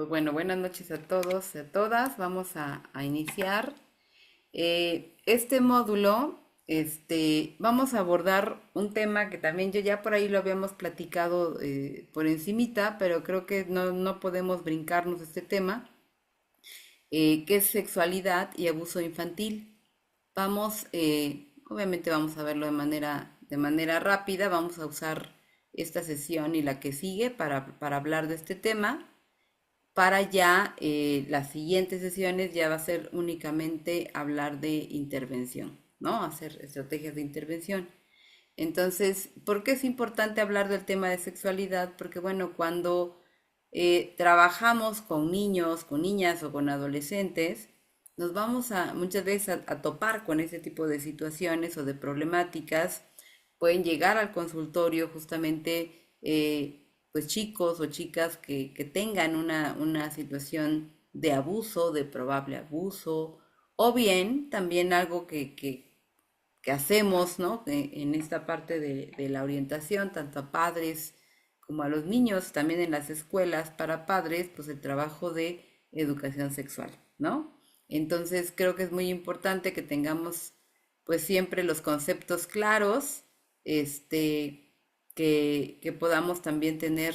Pues bueno, buenas noches a todos y a todas. Vamos a iniciar este módulo. Vamos a abordar un tema que también yo ya por ahí lo habíamos platicado por encimita, pero creo que no podemos brincarnos este tema, que es sexualidad y abuso infantil. Obviamente vamos a verlo de manera rápida. Vamos a usar esta sesión y la que sigue para hablar de este tema. Para ya las siguientes sesiones ya va a ser únicamente hablar de intervención, ¿no? Hacer estrategias de intervención. Entonces, ¿por qué es importante hablar del tema de sexualidad? Porque, bueno, cuando trabajamos con niños, con niñas o con adolescentes, nos vamos muchas veces a topar con ese tipo de situaciones o de problemáticas. Pueden llegar al consultorio justamente pues chicos o chicas que tengan una situación de abuso, de probable abuso, o bien también algo que hacemos, ¿no? En esta parte de la orientación, tanto a padres como a los niños, también en las escuelas para padres, pues el trabajo de educación sexual, ¿no? Entonces creo que es muy importante que tengamos pues siempre los conceptos claros, que podamos también tener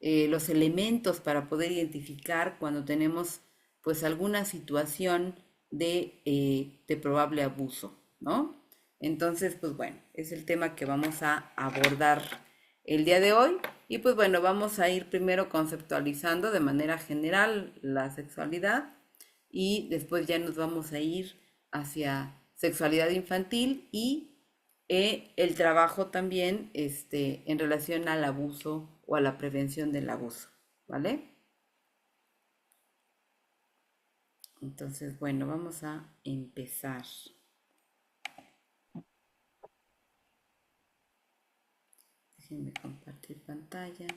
los elementos para poder identificar cuando tenemos pues alguna situación de probable abuso, ¿no? Entonces, pues bueno, es el tema que vamos a abordar el día de hoy. Y pues bueno, vamos a ir primero conceptualizando de manera general la sexualidad y después ya nos vamos a ir hacia sexualidad infantil y el trabajo también en relación al abuso o a la prevención del abuso, ¿vale? Entonces, bueno, vamos a empezar. Déjenme compartir pantalla.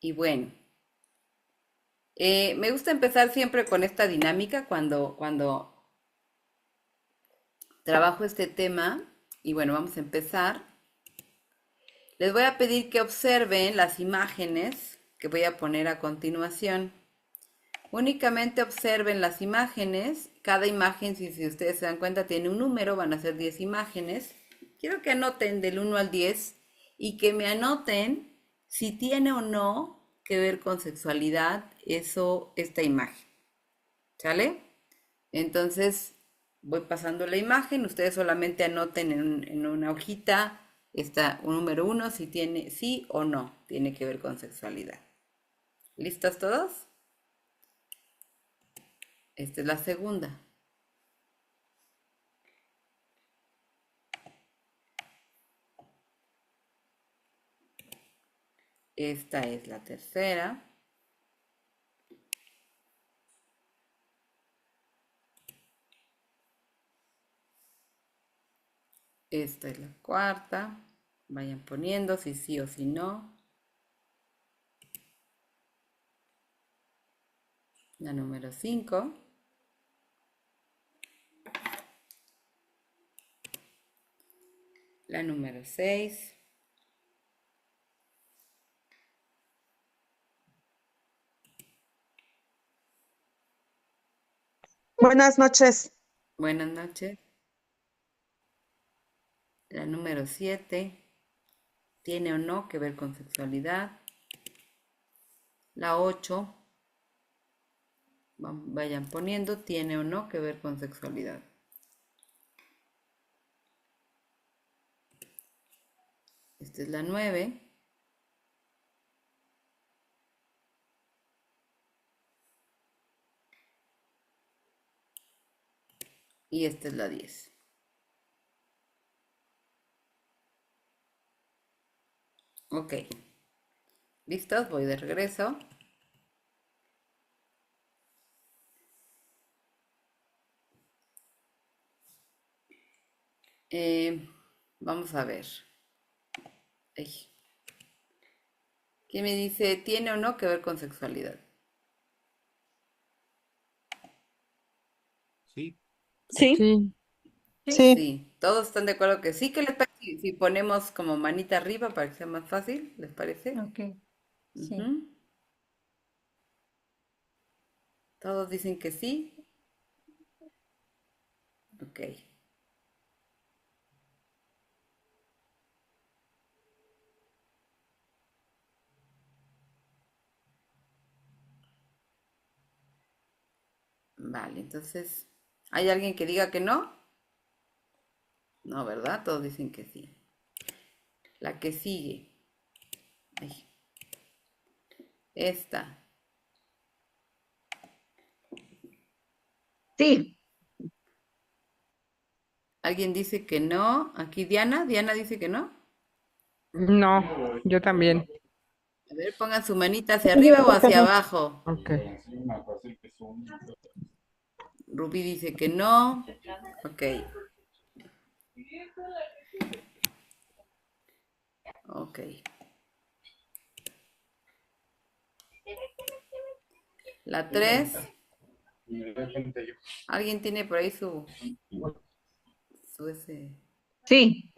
Y bueno, me gusta empezar siempre con esta dinámica cuando trabajo este tema. Y bueno, vamos a empezar. Les voy a pedir que observen las imágenes que voy a poner a continuación. Únicamente observen las imágenes. Cada imagen, si ustedes se dan cuenta, tiene un número, van a ser 10 imágenes. Quiero que anoten del 1 al 10 y que me anoten si tiene o no que ver con sexualidad esta imagen. ¿Sale? Entonces voy pasando la imagen, ustedes solamente anoten en una hojita, está un número 1 si tiene sí o no, tiene que ver con sexualidad. ¿Listos todos? Esta es la segunda. Esta es la tercera. Esta es la cuarta. Vayan poniendo si sí o si no. La número 5. La número 6. Buenas noches. Buenas noches. La número 7. ¿Tiene o no que ver con sexualidad? La 8. Vayan poniendo, ¿tiene o no que ver con sexualidad? Esta es la 9. Y esta es la 10. Ok, ¿listos? Voy de regreso. Eh, Vamos a ver. Ay, ¿Quién me dice, tiene o no que ver con sexualidad? Sí, Sí, Sí, sí, Sí, todos están de acuerdo que sí. ¿Qué les parece si ponemos como manita arriba para que sea más fácil? ¿Les parece? Ok, sí. Ujú. Todos dicen que sí. Ok, vale. Entonces, ¿hay alguien que diga que no? No, ¿verdad? Todos dicen que sí. La que sigue. Ay, esta. sí. ¿Alguien dice que no? Aquí Diana. Diana dice que no. no, yo también. A ver, pongan su manita hacia Yo arriba o creo que hacia no. abajo. Ok. Rubí dice que no. Ok, ok. La 3. ¿Alguien tiene por ahí su ese? Sí,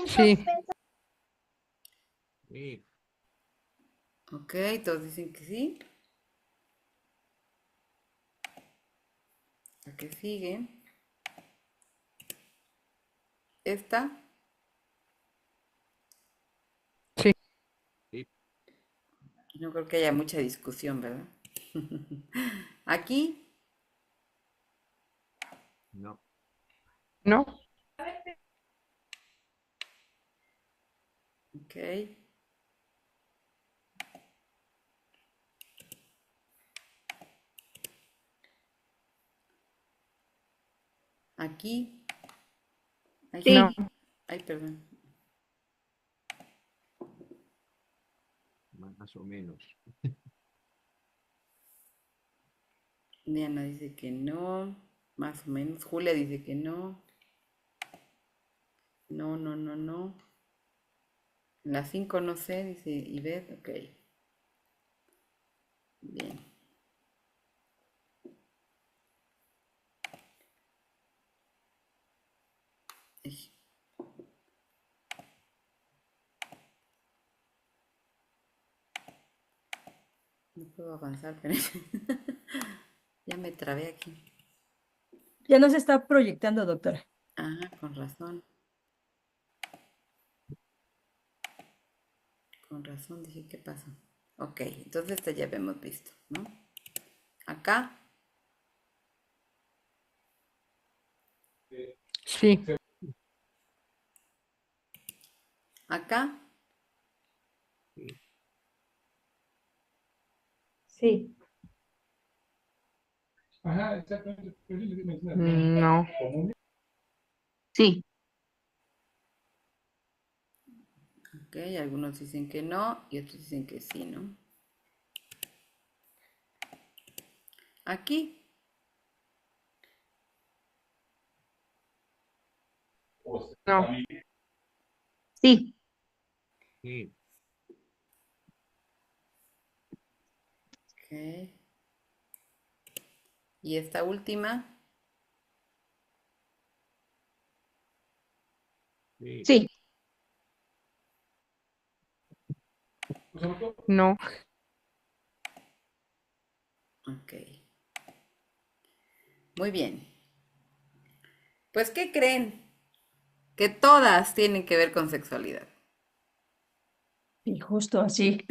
Sí, sí, Ok, todos dicen que sí. La que sigue. Esta. sí, sí, No creo que haya mucha discusión, ¿verdad? Aquí. no, no, Ok. Aquí. Ay, no, sí. ay, perdón. más o menos. Diana dice que no. Más o menos. Julia dice que no. No, no, no, no. La 5 no sé, dice Ivette. Ok. Bien. Ay, no puedo avanzar, pero ya me trabé aquí. Ya nos está proyectando, doctora. Ah, con razón. Con razón, dije, ¿qué pasa? Ok, entonces esta ya habíamos visto, ¿no? Acá, sí, acá, Sí, Sí. no, Sí. ok, algunos dicen que no y otros dicen que sí, ¿no? Aquí, no, Sí. sí, ok. Y esta última, sí, Sí. no. ok. Muy bien. Pues, ¿qué creen? Que todas tienen que ver con sexualidad. Y justo así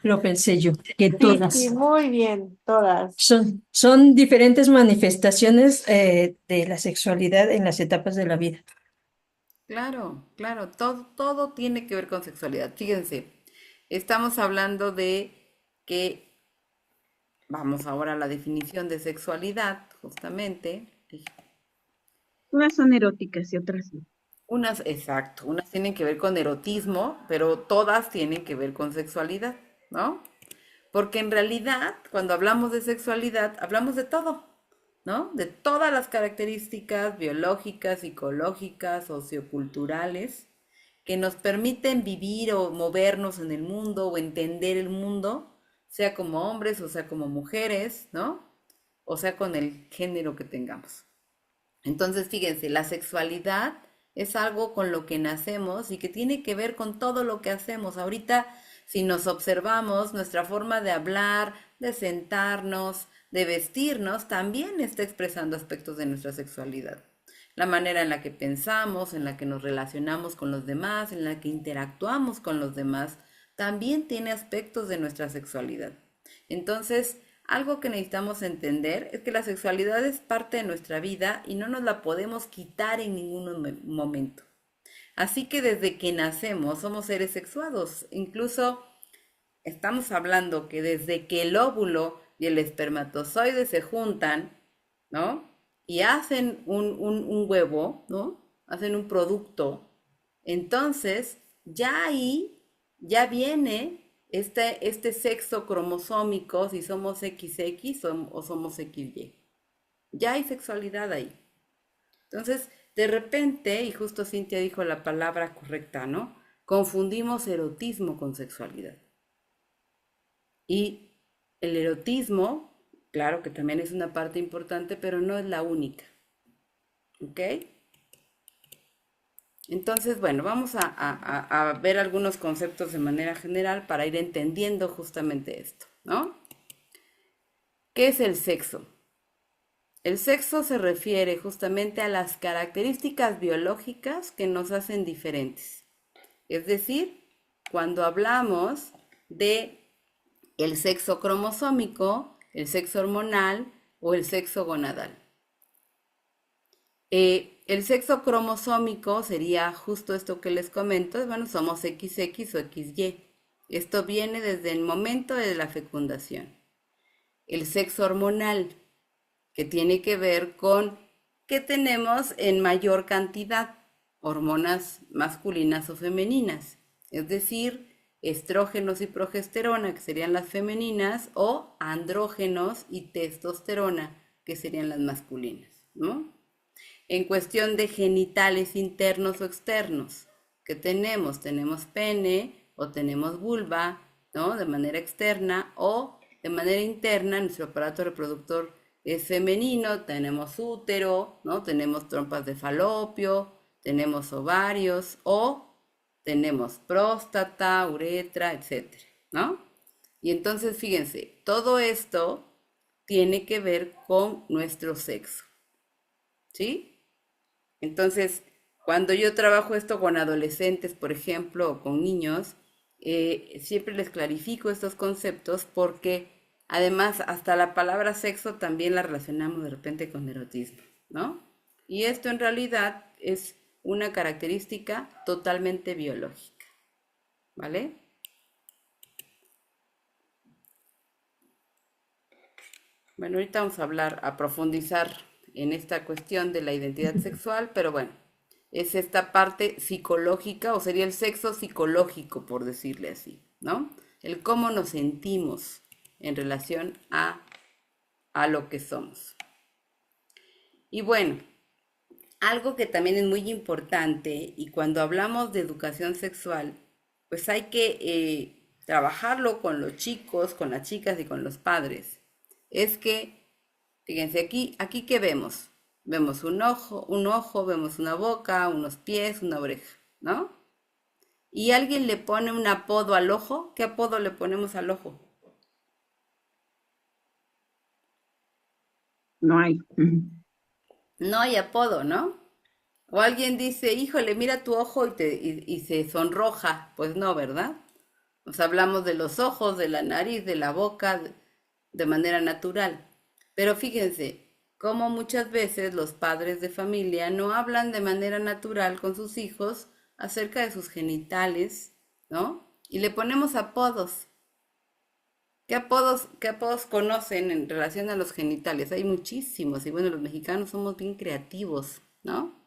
lo pensé yo, que Sí, sí, todas muy bien, todas. son diferentes manifestaciones de la sexualidad en las etapas de la vida. Claro, claro, todo tiene que ver con sexualidad. Fíjense, estamos hablando de que, vamos ahora a la definición de sexualidad, justamente. Unas son eróticas y otras no. Unas, exacto, unas tienen que ver con erotismo, pero todas tienen que ver con sexualidad, ¿no? Porque en realidad, cuando hablamos de sexualidad, hablamos de todo, ¿no? De todas las características biológicas, psicológicas, socioculturales que nos permiten vivir o movernos en el mundo o entender el mundo, sea como hombres o sea como mujeres, ¿no? O sea con el género que tengamos. Entonces, fíjense, la sexualidad es algo con lo que nacemos y que tiene que ver con todo lo que hacemos. Ahorita, si nos observamos, nuestra forma de hablar, de sentarnos, de vestirnos, también está expresando aspectos de nuestra sexualidad. La manera en la que pensamos, en la que nos relacionamos con los demás, en la que interactuamos con los demás, también tiene aspectos de nuestra sexualidad. Entonces, algo que necesitamos entender es que la sexualidad es parte de nuestra vida y no nos la podemos quitar en ningún momento. Así que desde que nacemos somos seres sexuados. Incluso estamos hablando que desde que el óvulo y el espermatozoide se juntan, ¿no? Y hacen un huevo, ¿no? Hacen un producto. Entonces, ya ahí, ya viene este sexo cromosómico, si somos XX o somos XY. Ya hay sexualidad ahí. Entonces, de repente, y justo Cintia dijo la palabra correcta, ¿no? Confundimos erotismo con sexualidad. Y el erotismo, claro que también es una parte importante, pero no es la única. ¿Ok? Entonces, bueno, vamos a ver algunos conceptos de manera general para ir entendiendo justamente esto, ¿no? ¿Qué es el sexo? El sexo se refiere justamente a las características biológicas que nos hacen diferentes. Es decir, cuando hablamos de el sexo cromosómico, el sexo hormonal o el sexo gonadal. El sexo cromosómico sería justo esto que les comento, bueno, somos XX o XY. Esto viene desde el momento de la fecundación. El sexo hormonal, que tiene que ver con que tenemos en mayor cantidad hormonas masculinas o femeninas, es decir, estrógenos y progesterona, que serían las femeninas, o andrógenos y testosterona, que serían las masculinas, ¿no? En cuestión de genitales internos o externos, ¿qué tenemos? Tenemos pene o tenemos vulva, ¿no? De manera externa o de manera interna, nuestro aparato reproductor es femenino, tenemos útero, ¿no? Tenemos trompas de falopio, tenemos ovarios o tenemos próstata, uretra, etcétera, ¿no? Y entonces, fíjense, todo esto tiene que ver con nuestro sexo, ¿sí? Entonces, cuando yo trabajo esto con adolescentes, por ejemplo, o con niños, siempre les clarifico estos conceptos porque además hasta la palabra sexo también la relacionamos de repente con erotismo, ¿no? Y esto en realidad es una característica totalmente biológica, ¿vale? Bueno, ahorita vamos a hablar, a profundizar en esta cuestión de la identidad sexual, pero bueno, es esta parte psicológica o sería el sexo psicológico, por decirle así, ¿no? El cómo nos sentimos en relación a lo que somos. Y bueno, algo que también es muy importante y cuando hablamos de educación sexual, pues hay que trabajarlo con los chicos, con las chicas y con los padres. Es que, fíjense, aquí ¿qué vemos? Vemos un ojo, vemos una boca, unos pies, una oreja, ¿no? Y alguien le pone un apodo al ojo. ¿Qué apodo le ponemos al ojo? No hay. No hay apodo, ¿no? O alguien dice, híjole, mira tu ojo y se sonroja. Pues no, ¿verdad? Nos hablamos de los ojos, de la nariz, de la boca, de manera natural. Pero fíjense, cómo muchas veces los padres de familia no hablan de manera natural con sus hijos acerca de sus genitales, ¿no? Y le ponemos apodos. ¿Qué apodos conocen en relación a los genitales? Hay muchísimos. Y bueno, los mexicanos somos bien creativos, ¿no?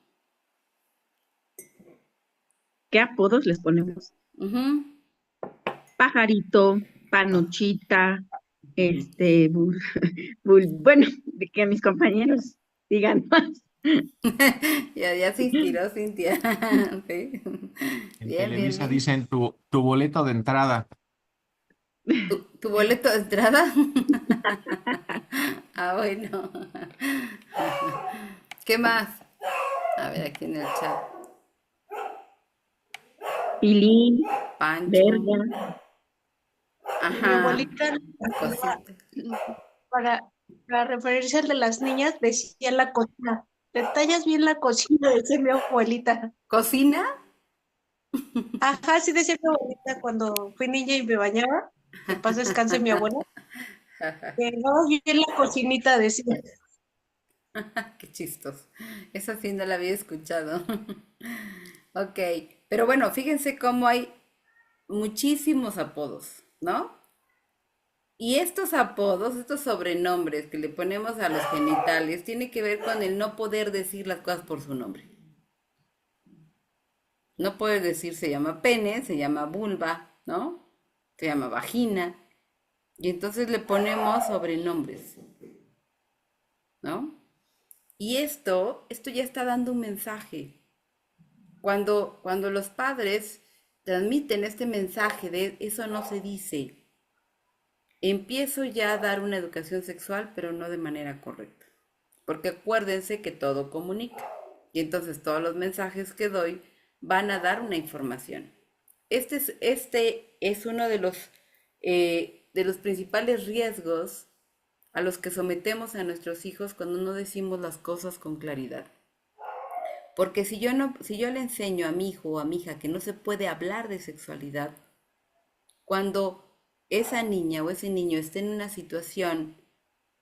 ¿Qué apodos les ponemos? Ujú. Pajarito, panochita, bueno, de que mis compañeros digan más. Ya se inspiró Cintia. Sí. En Bien, bien, Televisa bien. dicen tu boleto de entrada. ¿Tu boleto de entrada? Ah, bueno. ¿Qué más? A ver, aquí en el chat. Pilín, Pancho. verga. Mi Ajá. abuelita, Cosita. para, para referirse al de las niñas, decía la cocina. Detallas bien la cocina, decía mi abuelita. ¿Cocina? Ajá, sí decía mi abuelita cuando fui niña y me bañaba. Que paz descanse mi abuela. Que no bien la cocinita, decía. Qué chistoso. Esa sí no la había escuchado. Ok, pero bueno, fíjense cómo hay muchísimos apodos, ¿no? Y estos apodos, estos sobrenombres que le ponemos a los genitales, tiene que ver con el no poder decir las cosas por su nombre. No puedes decir se llama pene, se llama vulva, ¿no? Se llama vagina. Y entonces le ponemos sobrenombres, ¿no? Y esto ya está dando un mensaje. Cuando los padres transmiten este mensaje de eso no se dice, empiezo ya a dar una educación sexual, pero no de manera correcta. Porque acuérdense que todo comunica. Y entonces todos los mensajes que doy van a dar una información. Este es uno de los principales riesgos a los que sometemos a nuestros hijos cuando no decimos las cosas con claridad. Porque si yo no, si yo le enseño a mi hijo o a mi hija que no se puede hablar de sexualidad, cuando esa niña o ese niño esté en una situación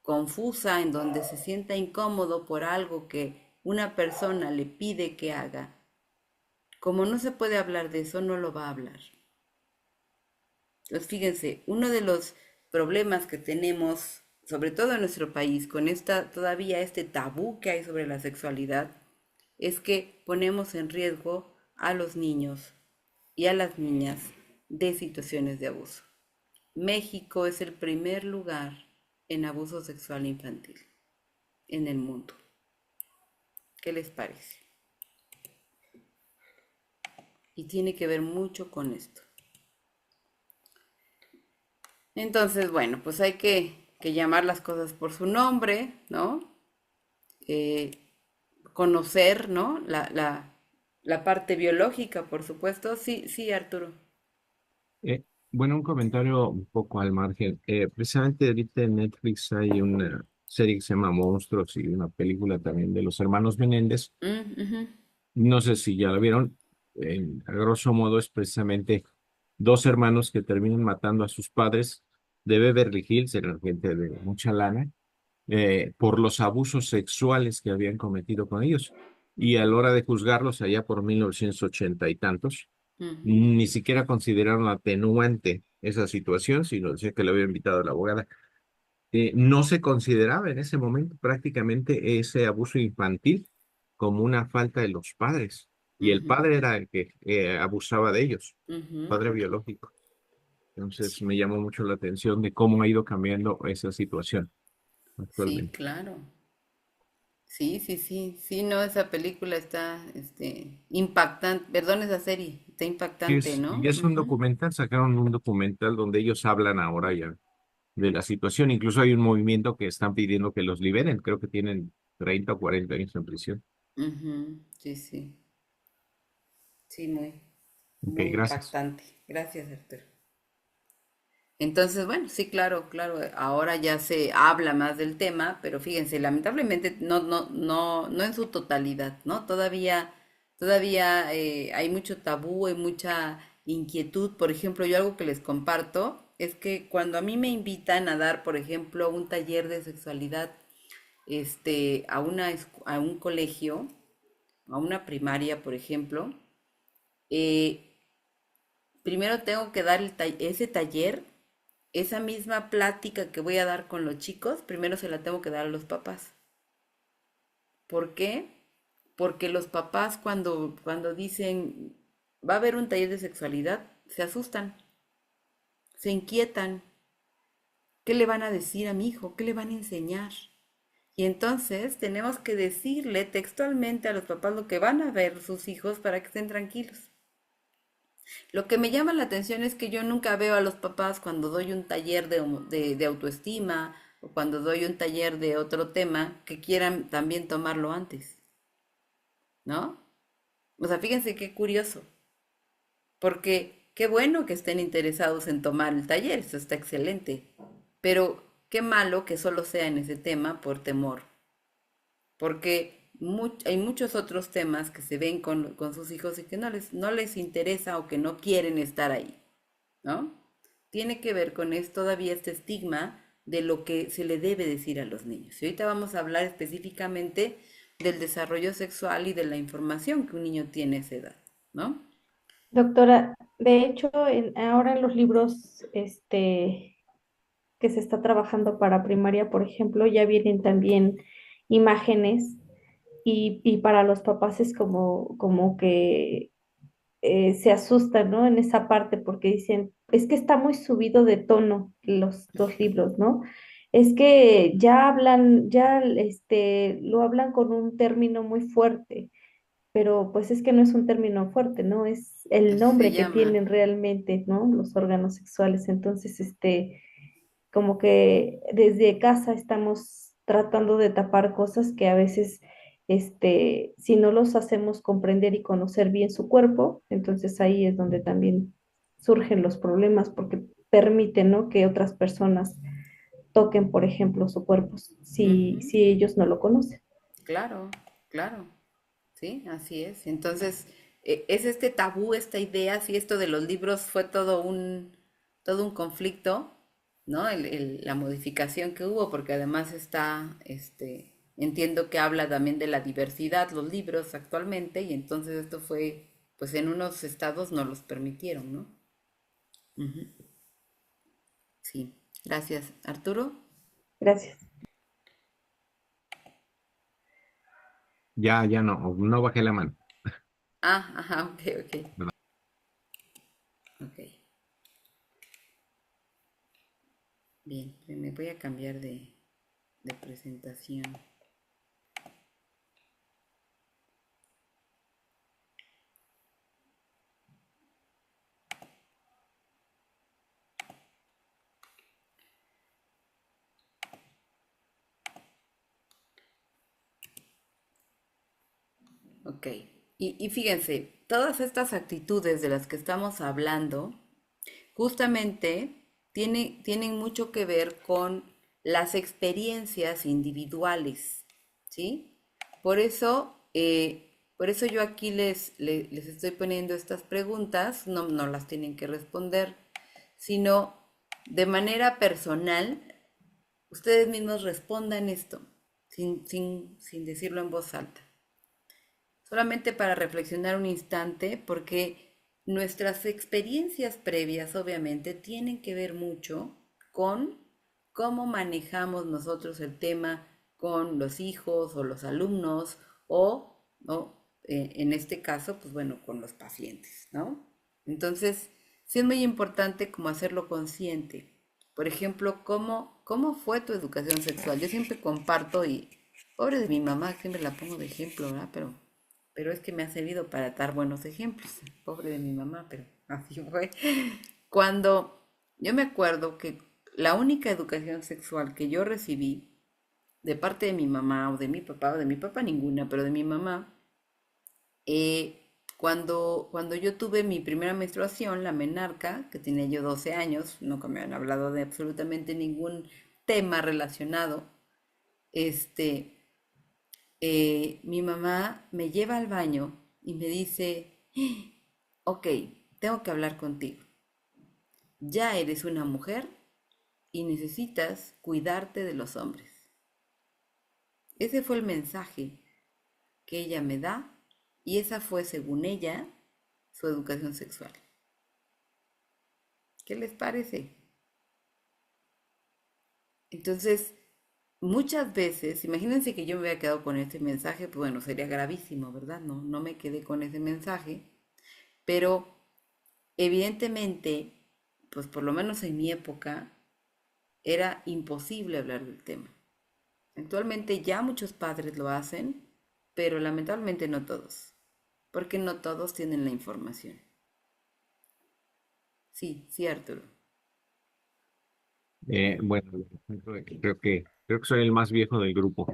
confusa en donde se sienta incómodo por algo que una persona le pide que haga, como no se puede hablar de eso, no lo va a hablar. Entonces, fíjense, uno de los problemas que tenemos, sobre todo en nuestro país, con todavía este tabú que hay sobre la sexualidad, es que ponemos en riesgo a los niños y a las niñas de situaciones de abuso. México es el primer lugar en abuso sexual infantil en el mundo. ¿Qué les parece? Y tiene que ver mucho con esto. Entonces, bueno, pues hay que llamar las cosas por su nombre, ¿no? Eh, Conocer, ¿no? La parte biológica, por supuesto. Sí, sí, Arturo. Eh, bueno, un comentario un poco al margen. Precisamente ahorita en Netflix hay una serie que se llama Monstruos y una película también de los hermanos Menéndez. Ujú, No sé si ya la vieron. A grosso modo es precisamente dos hermanos que terminan matando a sus padres de Beverly Hills, eran gente de mucha lana, por los abusos sexuales que habían cometido con ellos. Y a la hora de juzgarlos allá por 1980 y tantos, ujú, ni siquiera consideraron atenuante esa situación, sino decía que le había invitado a la abogada. No se consideraba en ese momento prácticamente ese abuso infantil como una falta de los padres. Y el ujú, padre era el que abusaba de ellos, ujú. padre biológico. Entonces Sí, me llamó mucho la atención de cómo ha ido cambiando esa situación sí, actualmente. claro. Sí, sí, sí, sí, no, esa película está, impactante, perdón, esa serie, está impactante, Y ¿no? es un Ujú, documental, sacaron un documental donde ellos hablan ahora ya de la situación. Incluso hay un movimiento que están pidiendo que los liberen. Creo que tienen 30 o 40 años en prisión. ujú, sí, sí, sí, muy, Ok, muy gracias. impactante. Gracias, Arturo. Entonces, bueno, sí, claro, claro, ahora ya se habla más del tema, pero fíjense, lamentablemente no en su totalidad, ¿no? Todavía hay mucho tabú, hay mucha inquietud. Por ejemplo, yo algo que les comparto es que cuando a mí me invitan a dar, por ejemplo, un taller de sexualidad, a un colegio, a una primaria, por ejemplo, eh, primero tengo que dar ese taller, esa misma plática que voy a dar con los chicos, primero se la tengo que dar a los papás. ¿Por qué? Porque los papás cuando dicen va a haber un taller de sexualidad, se asustan, se inquietan. ¿Qué le van a decir a mi hijo? ¿Qué le van a enseñar? Y entonces tenemos que decirle textualmente a los papás lo que van a ver sus hijos para que estén tranquilos. Lo que me llama la atención es que yo nunca veo a los papás cuando doy un taller de autoestima o cuando doy un taller de otro tema que quieran también tomarlo antes, ¿no? O sea, fíjense qué curioso, porque qué bueno que estén interesados en tomar el taller, eso está excelente, pero qué malo que solo sea en ese tema por temor, porque hay muchos otros temas que se ven con sus hijos y que no les interesa o que no quieren estar ahí, ¿no? Tiene que ver con todavía este estigma de lo que se le debe decir a los niños. Y ahorita vamos a hablar específicamente del desarrollo sexual y de la información que un niño tiene a esa edad, ¿no? Doctora, de hecho, ahora en los libros que se está trabajando para primaria, por ejemplo, ya vienen también imágenes y para los papás es como que se asustan, ¿no? En esa parte porque dicen, es que está muy subido de tono los libros, ¿no? Es que ya hablan, ya lo hablan con un término muy fuerte, pero pues es que no es un término fuerte, ¿no? Es el Así se nombre que llama. tienen realmente, ¿no? Los órganos sexuales. Entonces, como que desde casa estamos tratando de tapar cosas que a veces, si no los hacemos comprender y conocer bien su cuerpo, entonces ahí es donde también surgen los problemas porque permiten, ¿no? Que otras personas toquen, por ejemplo, su cuerpo Ujú. si ellos no lo conocen. Claro, claro, sí, así es. Entonces, es este tabú, esta idea, sí, esto de los libros fue todo un conflicto, ¿no? La modificación que hubo, porque además entiendo que habla también de la diversidad, los libros actualmente, y entonces esto fue, pues en unos estados no los permitieron, ¿no? Ujú. Sí, gracias. Arturo. Gracias. Ya no, no bajé la mano. Ah, ajá, ok, ok, ¿Verdad? ok. Bien, me voy a cambiar de presentación. Ok. Y fíjense, todas estas actitudes de las que estamos hablando, justamente tienen mucho que ver con las experiencias individuales, ¿sí? Por eso yo aquí les estoy poniendo estas preguntas, no las tienen que responder, sino de manera personal, ustedes mismos respondan esto, sin decirlo en voz alta. Solamente para reflexionar un instante, porque nuestras experiencias previas obviamente tienen que ver mucho con cómo manejamos nosotros el tema con los hijos o los alumnos o, ¿no? En este caso, pues bueno, con los pacientes, ¿no? Entonces, sí es muy importante como hacerlo consciente. Por ejemplo, ¿cómo fue tu educación sexual? Yo siempre comparto y, pobre de mi mamá, siempre la pongo de ejemplo, ¿verdad? Pero es que me ha servido para dar buenos ejemplos. Pobre de mi mamá, pero así fue. Cuando yo me acuerdo que la única educación sexual que yo recibí de parte de mi mamá o de mi papá ninguna, pero de mi mamá, cuando yo tuve mi primera menstruación, la menarca, que tenía yo 12 años, nunca me han hablado de absolutamente ningún tema relacionado, este, mi mamá me lleva al baño y me dice, ok, tengo que hablar contigo. Ya eres una mujer y necesitas cuidarte de los hombres. Ese fue el mensaje que ella me da y esa fue, según ella, su educación sexual. ¿Qué les parece? Entonces, muchas veces, imagínense que yo me hubiera quedado con ese mensaje, pues bueno, sería gravísimo, ¿verdad? No me quedé con ese mensaje, pero evidentemente, pues por lo menos en mi época, era imposible hablar del tema. Actualmente ya muchos padres lo hacen, pero lamentablemente no todos, porque no todos tienen la información. Sí, sí, Arturo. Bueno, creo que soy el más viejo del grupo.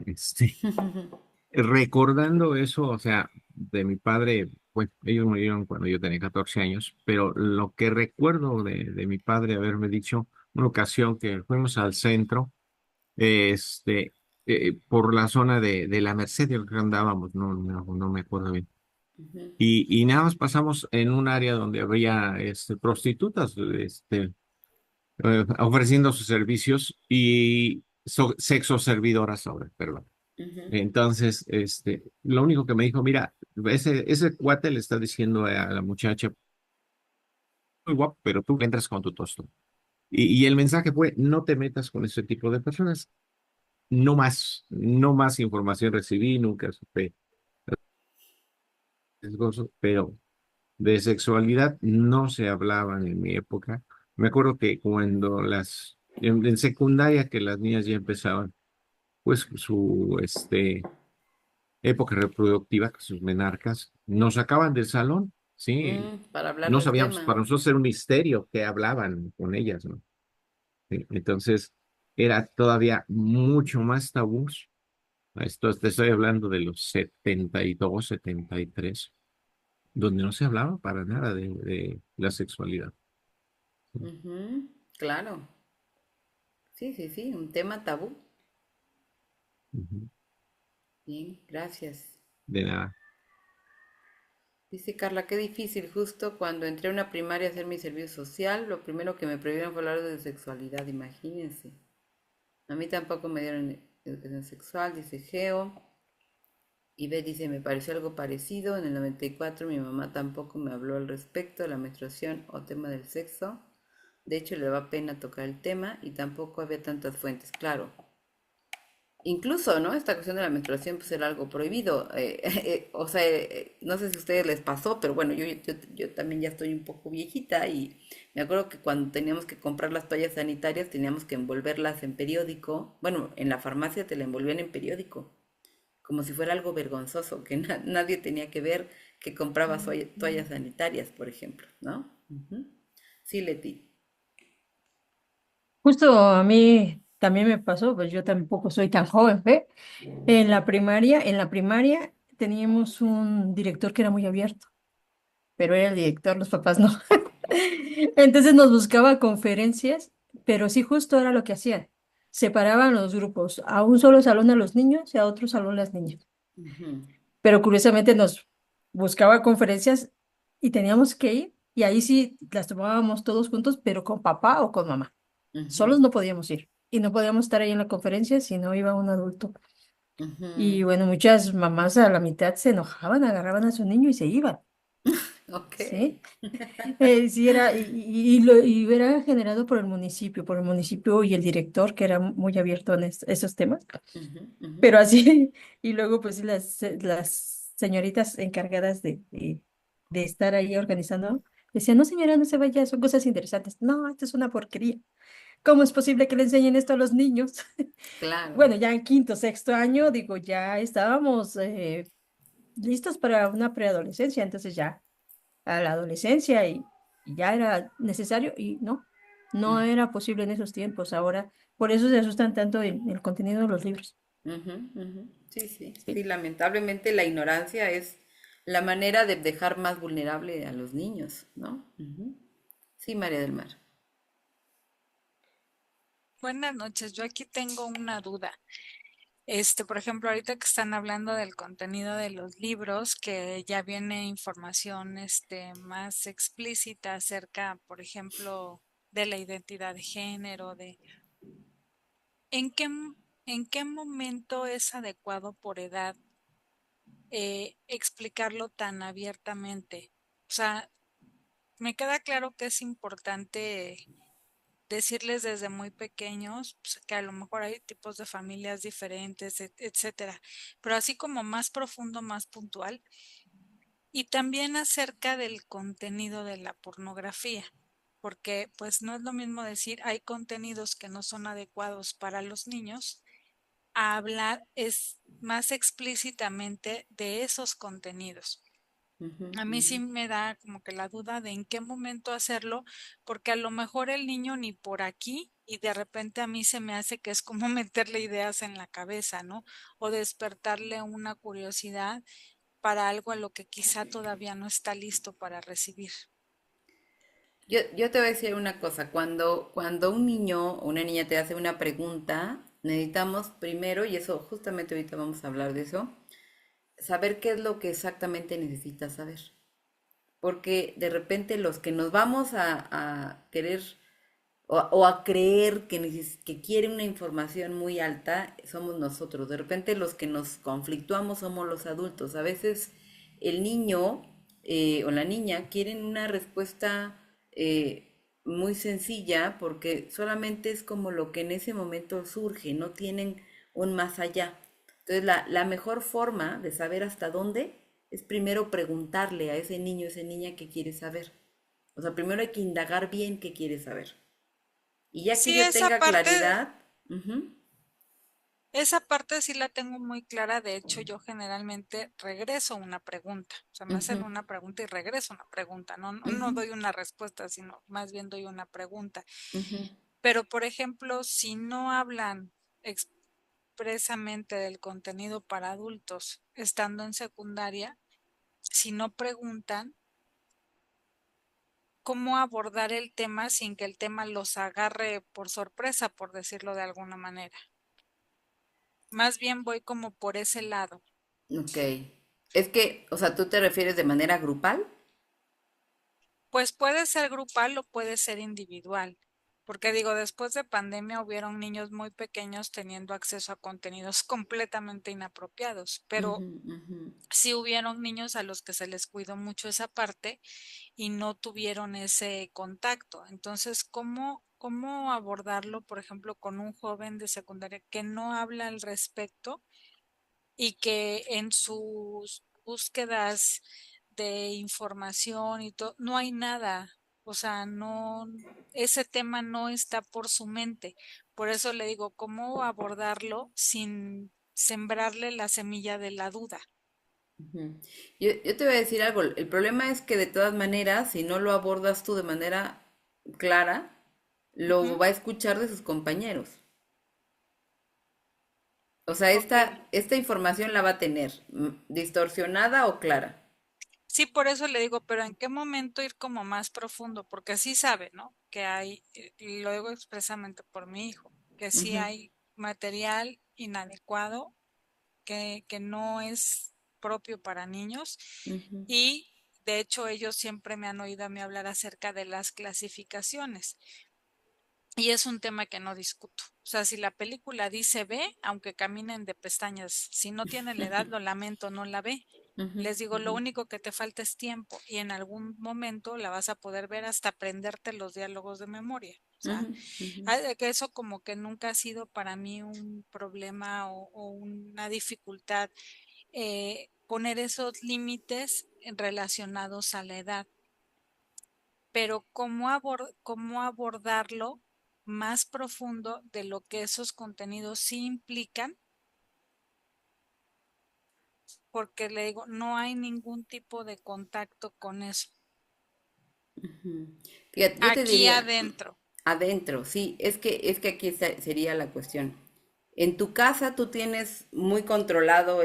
Recordando eso, o sea, de mi padre, bueno, ellos murieron cuando yo tenía 14 años, pero lo que recuerdo de mi padre haberme dicho una ocasión que fuimos al centro, este, por la zona de la Merced, yo creo que andábamos, no me acuerdo bien. Ujú, Y nada más pasamos en un área donde había prostitutas, ofreciendo sus servicios y sexo servidoras ahora, perdón. ujú, Entonces, lo único que me dijo, mira, ese cuate le está diciendo a la muchacha, muy guapo, pero tú entras con tu tosto. Y el mensaje fue, no te metas con ese tipo de personas. No más información recibí, nunca supe riesgoso, pero de sexualidad no se hablaban en mi época. Me acuerdo que cuando en secundaria que las niñas ya empezaban, pues su, época reproductiva, sus menarcas, nos sacaban del salón, ¿sí? para hablar No del sabíamos, tema. para nosotros era un misterio que hablaban con ellas, ¿no? Sí, entonces, era todavía mucho más tabú. Esto te estoy hablando de los 72, 73, donde no se hablaba para nada de la sexualidad. Ujú, claro. Sí, sí, sí, un tema tabú. Ujú. Bien, gracias. De nada. Dice Carla, qué difícil. Justo cuando entré a una primaria a hacer mi servicio social, lo primero que me prohibieron fue hablar de sexualidad, imagínense. A mí tampoco me dieron educación sexual, dice Geo. Y B dice, me pareció algo parecido. En el 94 mi mamá tampoco me habló al respecto de la menstruación o tema del sexo. De hecho, le daba pena tocar el tema y tampoco había tantas fuentes. Claro, incluso, ¿no? Esta cuestión de la menstruación pues era algo prohibido. O sea, no sé si a ustedes les pasó, pero bueno, yo también ya estoy un poco viejita y me acuerdo que cuando teníamos que comprar las toallas sanitarias teníamos que envolverlas en periódico. Bueno, en la farmacia te la envolvían en periódico, como si fuera algo vergonzoso, que nadie tenía que ver que comprabas toallas sanitarias, por ejemplo, ¿no? Ujú. Sí, Leti. Justo a mí también me pasó, pues yo tampoco soy tan joven, ¿ve? En la primaria teníamos un director que era muy abierto, pero era el director, los papás no. Entonces nos buscaba conferencias, pero sí justo era lo que hacían. Separaban los grupos, a un solo salón a los niños y a otro salón las niñas. Ujú, Pero curiosamente nos buscaba conferencias y teníamos que ir y ahí sí las tomábamos todos juntos, pero con papá o con mamá. ujú, Solos no podíamos ir y no podíamos estar ahí en la conferencia si no iba un adulto. ujú. Y bueno, muchas mamás a la mitad se enojaban, agarraban a su niño y se iban, Ok. ¿sí? Sí, y era generado por el municipio y el director, que era muy abierto en esos temas. Ujú, ujú, Pero así, y luego pues las señoritas encargadas de estar ahí organizando, decían, no señora, no se vaya, son cosas interesantes. No, esto es una porquería. ¿Cómo es posible que le enseñen esto a los niños? claro. Bueno, ya en quinto, sexto año, digo, ya estábamos listos para una preadolescencia, entonces ya a la adolescencia y ya era necesario y no era posible en esos tiempos. Ahora, por eso se asustan tanto en el contenido de los libros. Ujú, ujú. Sí, sí, Sí. sí, lamentablemente la ignorancia es la manera de dejar más vulnerable a los niños, ¿no? Ujú. Sí, María del Mar. Buenas noches, yo aquí tengo una duda. Por ejemplo, ahorita que están hablando del contenido de los libros, que ya viene información, más explícita acerca, por ejemplo, de la identidad de género, ¿en qué, en qué momento es adecuado por edad explicarlo tan abiertamente? O sea, me queda claro que es importante decirles desde muy pequeños pues, que a lo mejor hay tipos de familias diferentes, etcétera, pero así como más profundo, más puntual, y también acerca del contenido de la pornografía, porque pues no es lo mismo decir hay contenidos que no son adecuados para los niños a hablar más explícitamente de esos contenidos. Ujú, A mí sí ujú. me da como que la duda de en qué momento hacerlo, porque a lo mejor el niño ni por aquí y de repente a mí se me hace que es como meterle ideas en la cabeza, ¿no? O despertarle una curiosidad para algo a lo que quizá todavía no está listo para recibir. Yo te voy a decir una cosa, cuando un niño o una niña te hace una pregunta, necesitamos primero, y eso justamente ahorita vamos a hablar de eso, saber qué es lo que exactamente necesita saber. Porque de repente los que nos vamos a querer o a creer que quiere una información muy alta somos nosotros. De repente los que nos conflictuamos somos los adultos. A veces el niño o la niña quieren una respuesta muy sencilla porque solamente es como lo que en ese momento surge, no tienen un más allá. Entonces la mejor forma de saber hasta dónde es primero preguntarle a ese niño, a esa niña qué quiere saber. O sea, primero hay que indagar bien qué quiere saber. Y ya que Sí, yo tenga claridad, ujú, esa parte sí la tengo muy clara. De hecho, yo generalmente regreso una pregunta. O sea, me hacen ujú, una pregunta y regreso una pregunta. No ujú, doy una respuesta, sino más bien doy una pregunta. ujú. Pero, por ejemplo, si no hablan expresamente del contenido para adultos estando en secundaria, si no preguntan cómo abordar el tema sin que el tema los agarre por sorpresa, por decirlo de alguna manera. Más bien voy como por ese lado. Ok. Es que, o sea, ¿tú te refieres de manera grupal? Pues puede ser grupal o puede ser individual, porque digo, después de pandemia hubieron niños muy pequeños teniendo acceso a contenidos completamente inapropiados, pero Ujú, ujú, sí hubieron niños a los que se les cuidó mucho esa parte y no tuvieron ese contacto. Entonces, ¿cómo abordarlo, por ejemplo, con un joven de secundaria que no habla al respecto y que en sus búsquedas de información y todo, no hay nada? O sea, no, ese tema no está por su mente. Por eso le digo, ¿cómo abordarlo sin sembrarle la semilla de la duda? ujú. Yo te voy a decir algo. El problema es que de todas maneras, si no lo abordas tú de manera clara, lo Ujú. va a escuchar de sus compañeros. O sea, Ok. esta información la va a tener distorsionada o clara. Sí, por eso le digo, pero ¿en qué momento ir como más profundo? Porque sí sabe, ¿no? Que hay, y lo digo expresamente por mi hijo, que sí Ujú, hay material inadecuado que no es propio para niños ujú, y de hecho ellos siempre me han oído a mí hablar acerca de las clasificaciones y es un tema que no discuto. O sea, si la película dice B, aunque caminen de pestañas, si no tiene la edad, lo lamento, no la ve. ujú, Les digo, lo ujú, único que te falta es tiempo y en algún momento la vas a poder ver hasta aprenderte los diálogos de memoria. O sea, ujú, ujú, que eso como que nunca ha sido para mí un problema o una dificultad, poner esos límites relacionados a la edad. Pero cómo abordarlo más profundo de lo que esos contenidos sí implican, porque le digo, no hay ningún tipo de contacto con eso ujú. Fíjate, yo te aquí diría, adentro. adentro, sí, es que aquí sería la cuestión. En tu casa tú tienes muy controlado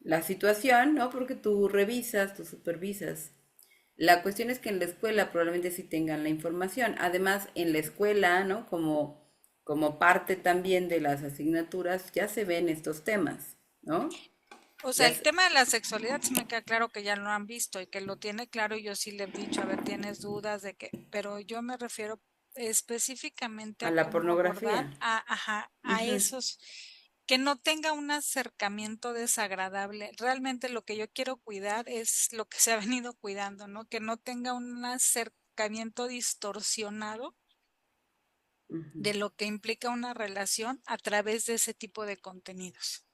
la situación, ¿no? Porque tú revisas, tú supervisas. La cuestión es que en la escuela probablemente sí tengan la información. Además, en la escuela, ¿no? Como parte también de las asignaturas, ya se ven estos temas, ¿no? O sea, Ya, el tema de la sexualidad sí me queda claro que ya lo han visto y que lo tiene claro y yo sí le he dicho, a ver, tienes dudas de que, pero yo me refiero específicamente a a la cómo abordar pornografía. ajá, a Ujú, esos, que no tenga un acercamiento desagradable. Realmente lo que yo quiero cuidar es lo que se ha venido cuidando, ¿no? Que no tenga un acercamiento distorsionado ujú. de lo que implica una relación a través de ese tipo de contenidos.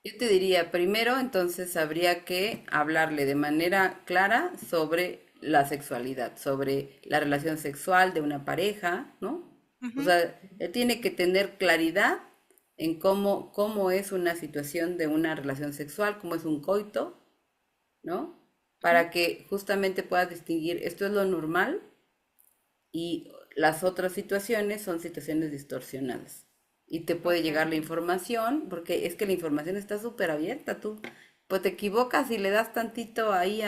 Yo te diría, primero, entonces habría que hablarle de manera clara sobre la sexualidad, sobre la relación sexual de una pareja, ¿no? O Ujú. sea, él tiene que tener claridad en cómo es una situación de una relación sexual, cómo es un coito, ¿no? Para que justamente puedas distinguir esto es lo normal y las otras situaciones son situaciones distorsionadas. Y te puede Ok, llegar la información, porque es que la información está súper abierta, tú pues te equivocas y le das tantito ahí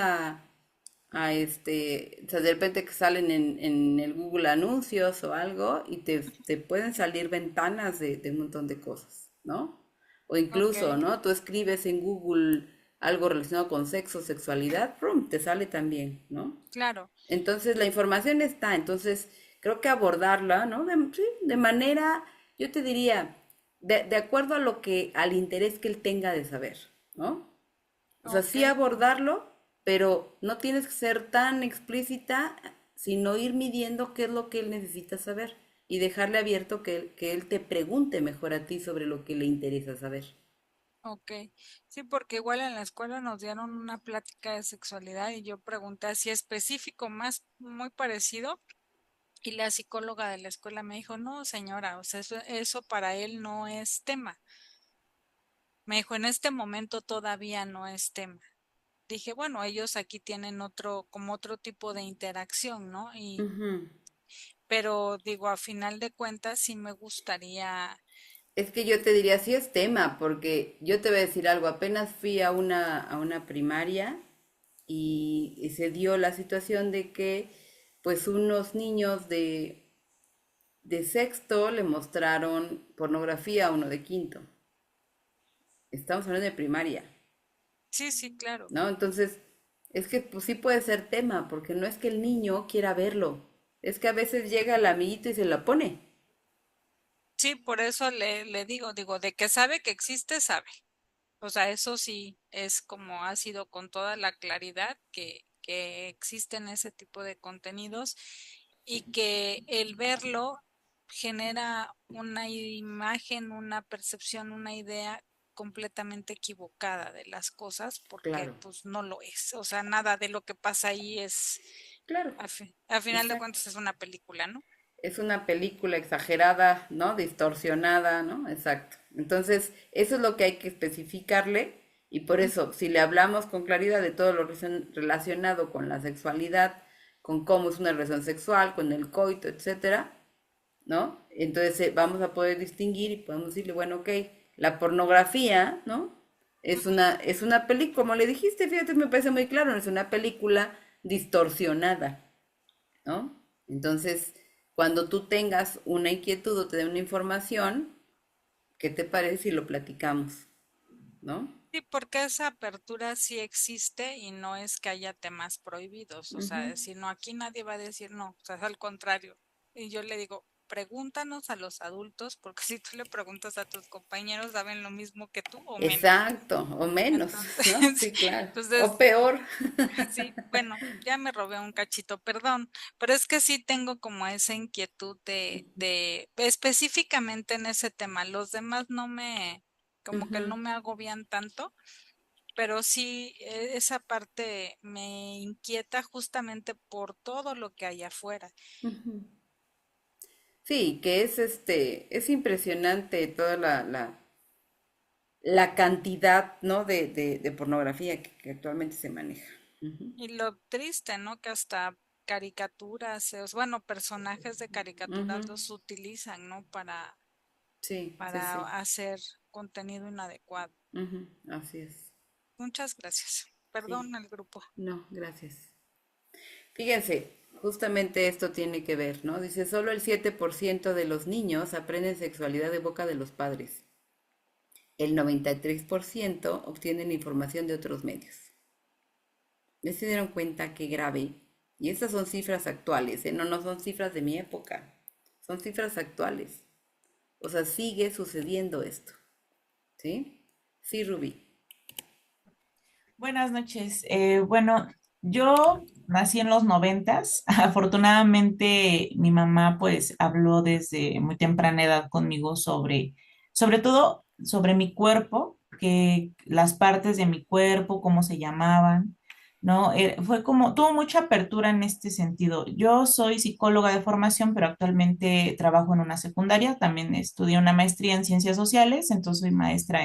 o sea, de repente que salen en el Google anuncios o algo y te pueden salir ventanas de un montón de cosas, ¿no? O ok, incluso, ¿no? Tú escribes en Google algo relacionado con sexo, sexualidad, ¡prum! Te sale también, ¿no? claro. Entonces la información está, entonces creo que abordarla, ¿no? Sí, de manera, yo te diría, de acuerdo a al interés que él tenga de saber, ¿no? O sea, Ok, sí abordarlo, pero no tienes que ser tan explícita, sino ir midiendo qué es lo que él necesita saber y dejarle abierto que él te pregunte mejor a ti sobre lo que le interesa saber. ok. Sí, porque igual en la escuela nos dieron una plática de sexualidad y yo pregunté así específico, más muy parecido, y la psicóloga de la escuela me dijo, no, señora, o sea, eso para él no es tema. Me dijo, en este momento todavía no es tema. Dije, bueno, ellos aquí tienen como otro tipo de interacción, ¿no? Ujú. Pero digo, a final de cuentas, sí me gustaría, Es que yo te diría, sí es tema, porque yo te voy a decir algo, apenas fui a una primaria y se dio la situación de que pues unos niños de sexto le mostraron pornografía a uno de quinto. Estamos hablando de primaria, sí, sí, claro. ¿no? Entonces, es que pues sí puede ser tema, porque no es que el niño quiera verlo, es que a veces llega el amiguito y se la pone. Sí, por eso le digo, de que sabe que existe, sabe. O sea, eso sí es como ha sido con toda la claridad que existen ese tipo de contenidos y que el verlo genera una imagen, una percepción, una idea completamente equivocada de las cosas porque Claro, pues no lo es. O sea, nada de lo que pasa ahí es, claro, a final de exacto. cuentas es una película, ¿no? Es una película exagerada, ¿no? Distorsionada, ¿no? Exacto. Entonces, eso es lo que hay que especificarle y por eso, si le hablamos con claridad de todo lo relacionado con la sexualidad, con cómo es una relación sexual, con el coito, etcétera, ¿no? Entonces vamos a poder distinguir y podemos decirle, bueno, ok, la pornografía, ¿no? Es una película, como le dijiste, fíjate, me parece muy claro, es una película distorsionada, ¿no? Entonces, cuando tú tengas una inquietud o te den una información, ¿qué te parece si lo platicamos? ¿No? Sí, porque esa apertura sí existe y no es que haya temas prohibidos, o sea, Ujú. decir, no, aquí nadie va a decir no, o sea, es al contrario. Y yo le digo, pregúntanos a los adultos, porque si tú le preguntas a tus compañeros, saben lo mismo que tú o menos. Exacto, o menos, Entonces, ¿no? Sí, claro. O entonces, peor. sí, bueno, ya me robé un cachito, perdón, pero es que sí tengo como esa inquietud de específicamente en ese tema. Los demás como que Ujú, no me agobian tanto, pero sí, esa parte me inquieta justamente por todo lo que hay afuera. ujú. Sí, que es es impresionante toda la cantidad, ¿no? De pornografía que actualmente se maneja. Ujú, Y lo triste, ¿no? Que hasta caricaturas, bueno, personajes de caricaturas ujú. los utilizan, ¿no? Sí, sí, Para sí. hacer contenido inadecuado. Ujú, así es. Muchas gracias. Sí. Perdón el grupo. No, gracias. Fíjense, justamente esto tiene que ver, ¿no? Dice, solo el 7% de los niños aprenden sexualidad de boca de los padres. El 93% obtienen información de otros medios. ¿Ya se dieron cuenta qué grave? Y estas son cifras actuales, ¿eh? No, no son cifras de mi época. Son cifras actuales. O sea, sigue sucediendo esto. ¿Sí? Sí, Rubí. Buenas noches. Bueno, yo nací en los noventas. Afortunadamente, mi mamá pues habló desde muy temprana edad conmigo sobre todo sobre mi cuerpo, que las partes de mi cuerpo, cómo se llamaban. ¿no? Fue como, tuvo mucha apertura en este sentido. Yo soy psicóloga de formación, pero actualmente trabajo en una secundaria, también estudié una maestría en ciencias sociales, entonces soy maestra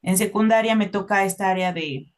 en secundaria, me toca esta área de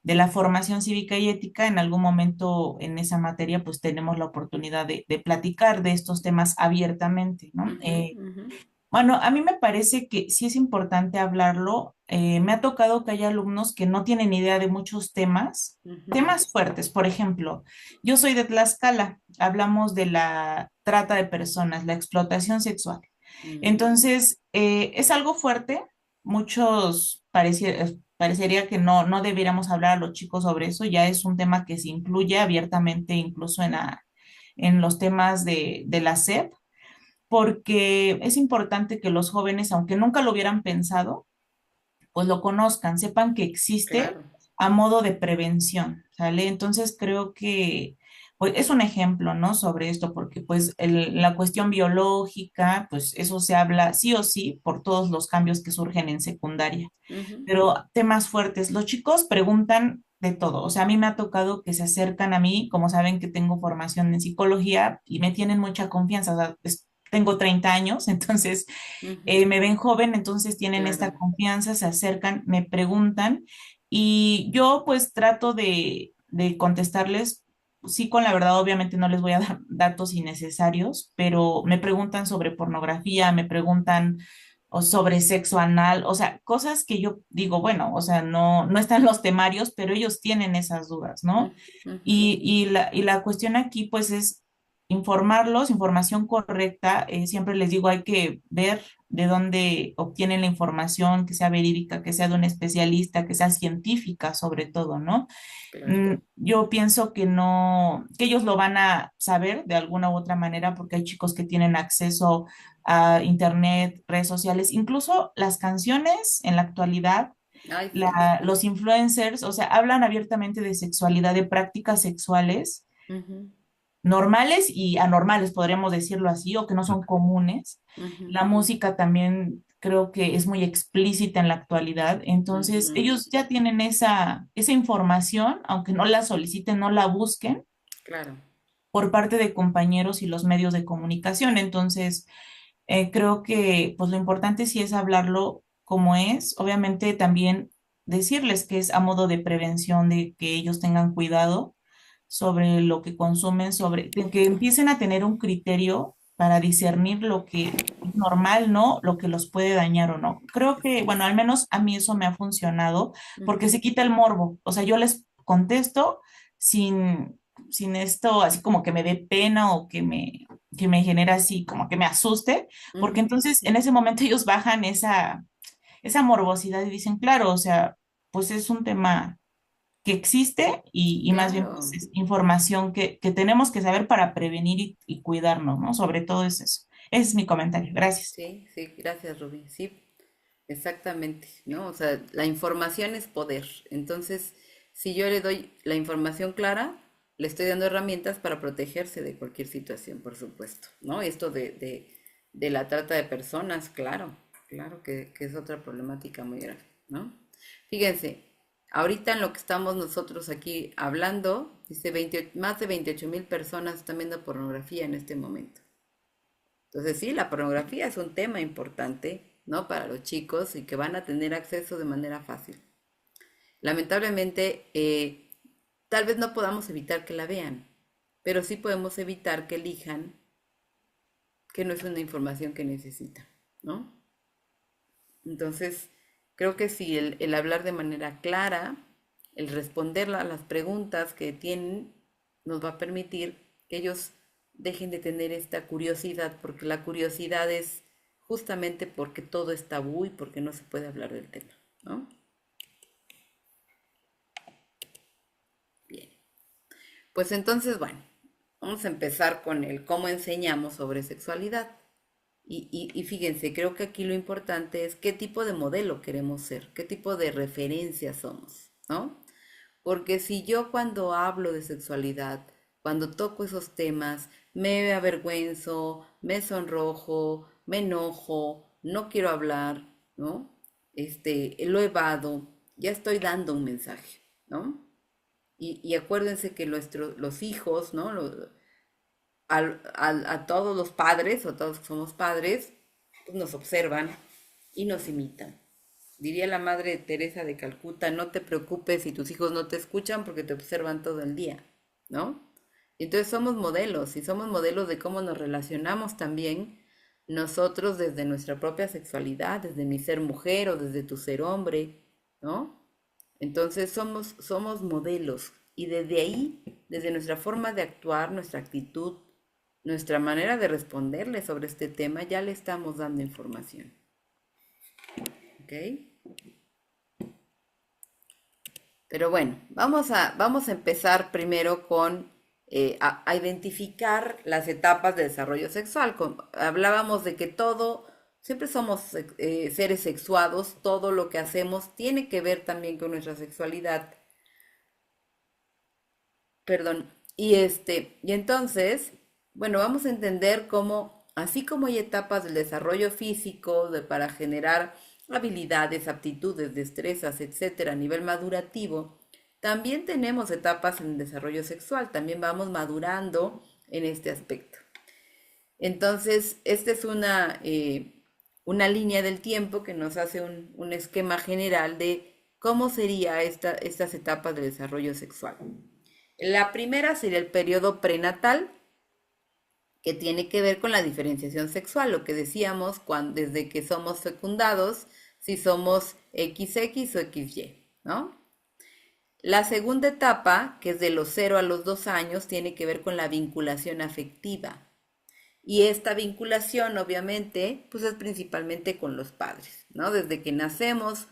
la formación cívica y ética. En algún momento en esa materia, pues tenemos la oportunidad de platicar de estos temas abiertamente, ¿no? Ujú, ujú, Bueno, a mí me parece que sí es importante hablarlo. Me ha tocado que hay alumnos que no tienen idea de muchos temas, ujú, temas fuertes. Por ejemplo, yo soy de Tlaxcala, hablamos de la trata de personas, la explotación sexual. mm, Entonces, es algo fuerte. Muchos parecería que no debiéramos hablar a los chicos sobre eso. Ya es un tema que se incluye abiertamente incluso en los temas de la SEP, porque es importante que los jóvenes, aunque nunca lo hubieran pensado, pues lo conozcan, sepan que existe claro, a modo de prevención, ¿sale? Entonces creo que pues, es un ejemplo, ¿no? Sobre esto, porque pues la cuestión biológica, pues eso se habla sí o sí por todos los cambios que surgen en secundaria, ujú, pero temas fuertes, los chicos preguntan de todo, o sea, a mí me ha tocado que se acercan a mí, como saben que tengo formación en psicología y me tienen mucha confianza, o sea, tengo 30 años, entonces ujú, me ven joven, entonces tienen esta claro, confianza, se acercan, me preguntan y yo pues trato de contestarles, sí con la verdad, obviamente no les voy a dar datos innecesarios, pero me preguntan sobre pornografía, me preguntan o sobre sexo anal, o sea, cosas que yo digo, bueno, o sea, no están en los temarios, pero ellos tienen esas dudas, ¿no? mm, ujú, Y la cuestión aquí, pues, es informarlos, información correcta. Siempre les digo, hay que ver de dónde obtienen la información, que sea verídica, que sea de un especialista, que sea científica, sobre todo, ¿no? claro, Yo pienso que no, que ellos lo van a saber de alguna u otra manera, porque hay chicos que tienen acceso a internet, redes sociales, incluso las canciones en la actualidad, ay, sí, los influencers, o sea, hablan abiertamente de sexualidad, de prácticas sexuales ujú, normales y anormales, podríamos decirlo así, o que no son comunes. ujú, La música también creo que es muy explícita en la actualidad, entonces ujú, ellos ya tienen esa información, aunque no la soliciten, no la busquen claro, por parte de compañeros y los medios de comunicación. Entonces, creo que pues lo importante sí es hablarlo como es, obviamente también decirles que es a modo de prevención, de que ellos tengan cuidado sobre lo que consumen, sobre que empiecen a tener un criterio para discernir lo que es normal, ¿no? Lo que los puede dañar o no. Creo que, bueno, al menos a mí eso me ha funcionado porque ujú, se quita el morbo. O sea, yo les contesto sin esto así como que me dé pena o que me genera así como que me asuste, porque ujú, entonces en ese momento ellos bajan esa morbosidad y dicen, claro, o sea, pues es un tema que existe y más bien pues, claro, es información que tenemos que saber para prevenir y cuidarnos, ¿no? Sobre todo es eso. Ese es mi comentario. Gracias. sí, sí, gracias, Rubí, sí, exactamente, ¿no? O sea, la información es poder. Entonces, si yo le doy la información clara, le estoy dando herramientas para protegerse de cualquier situación, por supuesto, ¿no? Esto de la trata de personas, claro, claro que es otra problemática muy grave, ¿no? Fíjense, ahorita en lo que estamos nosotros aquí hablando, dice más de 28.000 personas están viendo pornografía en este momento. Entonces sí, la pornografía es un tema importante, ¿no? Para los chicos y que van a tener acceso de manera fácil. Lamentablemente, tal vez no podamos evitar que la vean, pero sí podemos evitar que elijan que no es una información que necesitan, ¿no? Entonces, creo que sí, el hablar de manera clara, el responder a las preguntas que tienen, nos va a permitir que ellos dejen de tener esta curiosidad, porque la curiosidad es justamente porque todo es tabú y porque no se puede hablar del tema, ¿no? Bien, pues entonces, bueno, vamos a empezar con el cómo enseñamos sobre sexualidad. Y fíjense, creo que aquí lo importante es qué tipo de modelo queremos ser, qué tipo de referencia somos, ¿no? Porque si yo cuando hablo de sexualidad, cuando toco esos temas, me avergüenzo, me sonrojo, me enojo, no quiero hablar, ¿no? Lo evado, ya estoy dando un mensaje, ¿no? Y acuérdense que los hijos, ¿no? A todos los padres, o todos que somos padres, pues nos observan y nos imitan. Diría la madre Teresa de Calcuta, no te preocupes si tus hijos no te escuchan porque te observan todo el día, ¿no? Entonces somos modelos y somos modelos de cómo nos relacionamos también nosotros desde nuestra propia sexualidad, desde mi ser mujer o desde tu ser hombre, ¿no? Entonces somos modelos y desde ahí, desde nuestra forma de actuar, nuestra actitud, nuestra manera de responderle sobre este tema, ya le estamos dando información. ¿Ok? Pero bueno, vamos a empezar primero con a identificar las etapas de desarrollo sexual. Hablábamos de que siempre somos seres sexuados, todo lo que hacemos tiene que ver también con nuestra sexualidad. Perdón. Y entonces, bueno, vamos a entender cómo, así como hay etapas del desarrollo físico para generar habilidades, aptitudes, destrezas, etcétera, a nivel madurativo, también tenemos etapas en el desarrollo sexual, también vamos madurando en este aspecto. Entonces, esta es una línea del tiempo que nos hace un esquema general de cómo sería estas etapas de desarrollo sexual. La primera sería el periodo prenatal, que tiene que ver con la diferenciación sexual, lo que decíamos desde que somos fecundados, si somos XX o XY, ¿no? La segunda etapa, que es de los 0 a los 2 años, tiene que ver con la vinculación afectiva. Y esta vinculación, obviamente, pues es principalmente con los padres, ¿no? Desde que nacemos,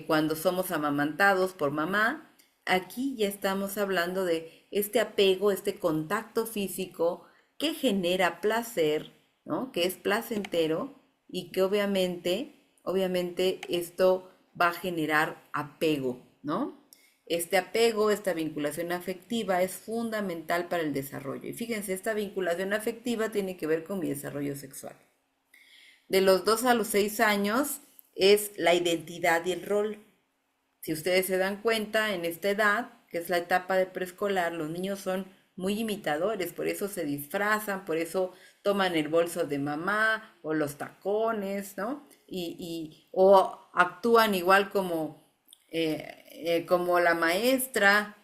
cuando somos amamantados por mamá, aquí ya estamos hablando de este apego, este contacto físico que genera placer, ¿no? Que es placentero y que obviamente esto va a generar apego, ¿no? Este apego, esta vinculación afectiva es fundamental para el desarrollo. Y fíjense, esta vinculación afectiva tiene que ver con mi desarrollo sexual. De los 2 a los 6 años es la identidad y el rol. Si ustedes se dan cuenta, en esta edad, que es la etapa de preescolar, los niños son muy imitadores, por eso se disfrazan, por eso toman el bolso de mamá o los tacones, ¿no? O actúan igual como la maestra.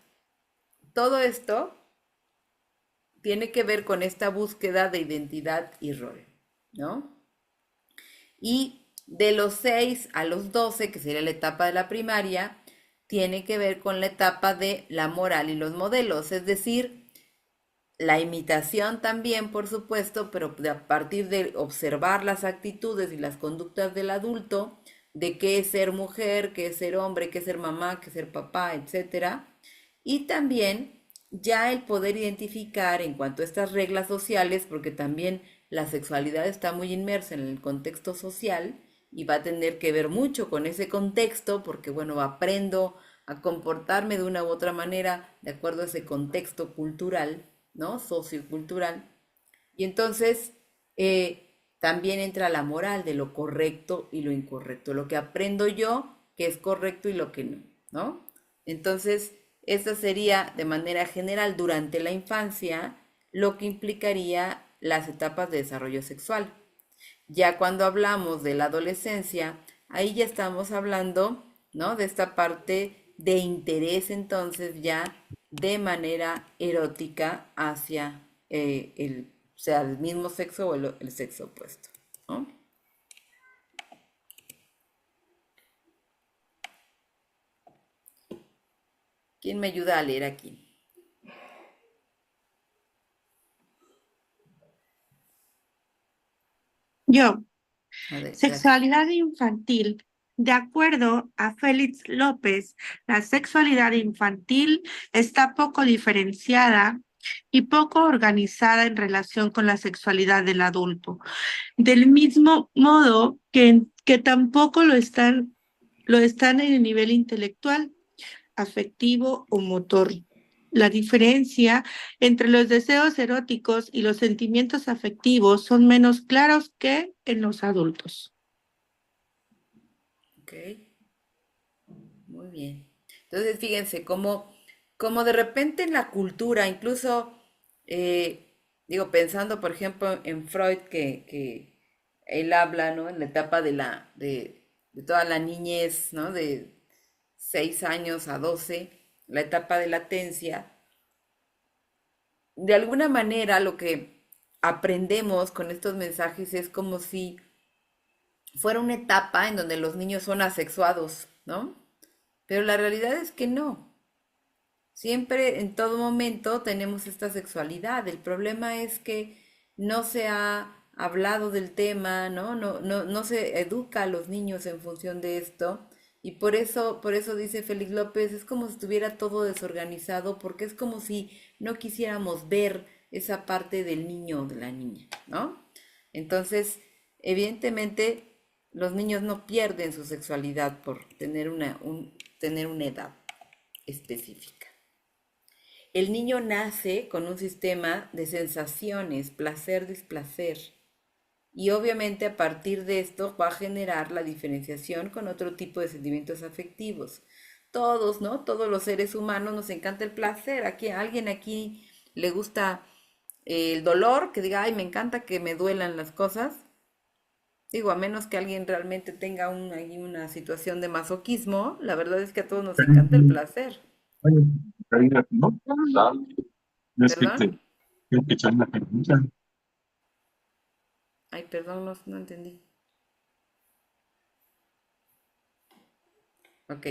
Todo esto tiene que ver con esta búsqueda de identidad y rol, ¿no? Y de los 6 a los 12, que sería la etapa de la primaria, tiene que ver con la etapa de la moral y los modelos, es decir, la imitación también, por supuesto, pero a partir de observar las actitudes y las conductas del adulto, de qué es ser mujer, qué es ser hombre, qué es ser mamá, qué es ser papá, etcétera. Y también ya el poder identificar en cuanto a estas reglas sociales, porque también la sexualidad está muy inmersa en el contexto social y va a tener que ver mucho con ese contexto, porque bueno, aprendo a comportarme de una u otra manera de acuerdo a ese contexto cultural, ¿no? Sociocultural. Y entonces también entra la moral de lo correcto y lo incorrecto, lo que aprendo yo que es correcto y lo que no, ¿no? Entonces, esta sería de manera general durante la infancia lo que implicaría las etapas de desarrollo sexual. Ya cuando hablamos de la adolescencia, ahí ya estamos hablando, ¿no? De esta parte de interés entonces ya de manera erótica hacia sea el mismo sexo o el sexo opuesto, ¿no? ¿Quién me ayuda a leer aquí? Yo, Gracias. sexualidad infantil. De acuerdo a Félix López, la sexualidad infantil está poco diferenciada y poco organizada en relación con la sexualidad del adulto. Del mismo modo que tampoco lo están en el nivel intelectual, afectivo o motor. La diferencia entre los deseos eróticos y los sentimientos afectivos son menos claros que en los adultos. Ok, muy bien. Entonces, fíjense cómo como de repente en la cultura, incluso, digo, pensando por ejemplo en Freud, que él habla, ¿no? En la etapa de toda la niñez, ¿no? De 6 años a 12, la etapa de latencia, de alguna manera lo que aprendemos con estos mensajes es como si fuera una etapa en donde los niños son asexuados, ¿no? Pero la realidad es que no. Siempre, en todo momento, tenemos esta sexualidad. El problema es que no se ha hablado del tema, ¿no? No se educa a los niños en función de esto. Y por eso dice Félix López, es como si estuviera todo desorganizado, porque es como si no quisiéramos ver esa parte del niño o de la niña, ¿no? Entonces, evidentemente, los niños no pierden su sexualidad por tener una edad específica. El niño nace con un sistema de sensaciones, placer, displacer. Y obviamente a partir de esto va a generar la diferenciación con otro tipo de sentimientos afectivos. Todos, ¿no? Todos los seres humanos nos encanta el placer. ¿A alguien aquí le gusta el dolor? Que diga, ay, me encanta que me duelan las cosas. Digo, a menos que alguien realmente tenga ahí una situación de masoquismo, la verdad es que a todos nos encanta el placer. ¿No? No es que ¿Perdón? tengo que echar una pregunta. Ay, perdón, no entendí. Ok.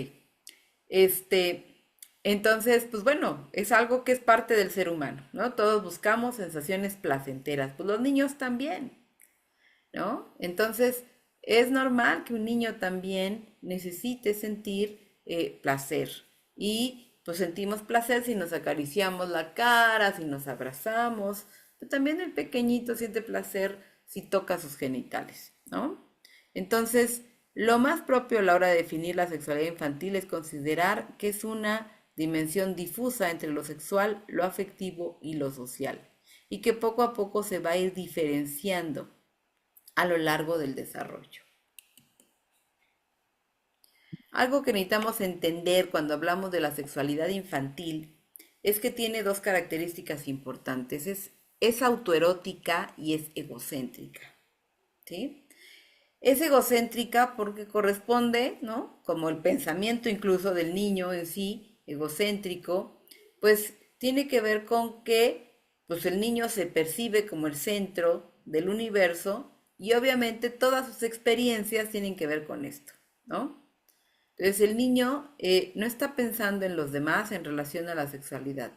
Entonces, pues bueno, es algo que es parte del ser humano, ¿no? Todos buscamos sensaciones placenteras, pues los niños también, ¿no? Entonces, es normal que un niño también necesite sentir placer. Y pues sentimos placer si nos acariciamos la cara, si nos abrazamos, pero también el pequeñito siente placer si toca sus genitales, ¿no? Entonces, lo más propio a la hora de definir la sexualidad infantil es considerar que es una dimensión difusa entre lo sexual, lo afectivo y lo social, y que poco a poco se va a ir diferenciando a lo largo del desarrollo. Algo que necesitamos entender cuando hablamos de la sexualidad infantil es que tiene dos características importantes. Es autoerótica y es egocéntrica, ¿sí? Es egocéntrica porque corresponde, ¿no? Como el pensamiento incluso del niño en sí, egocéntrico, pues tiene que ver con que pues el niño se percibe como el centro del universo y obviamente todas sus experiencias tienen que ver con esto, ¿no? Entonces el niño no está pensando en los demás en relación a la sexualidad.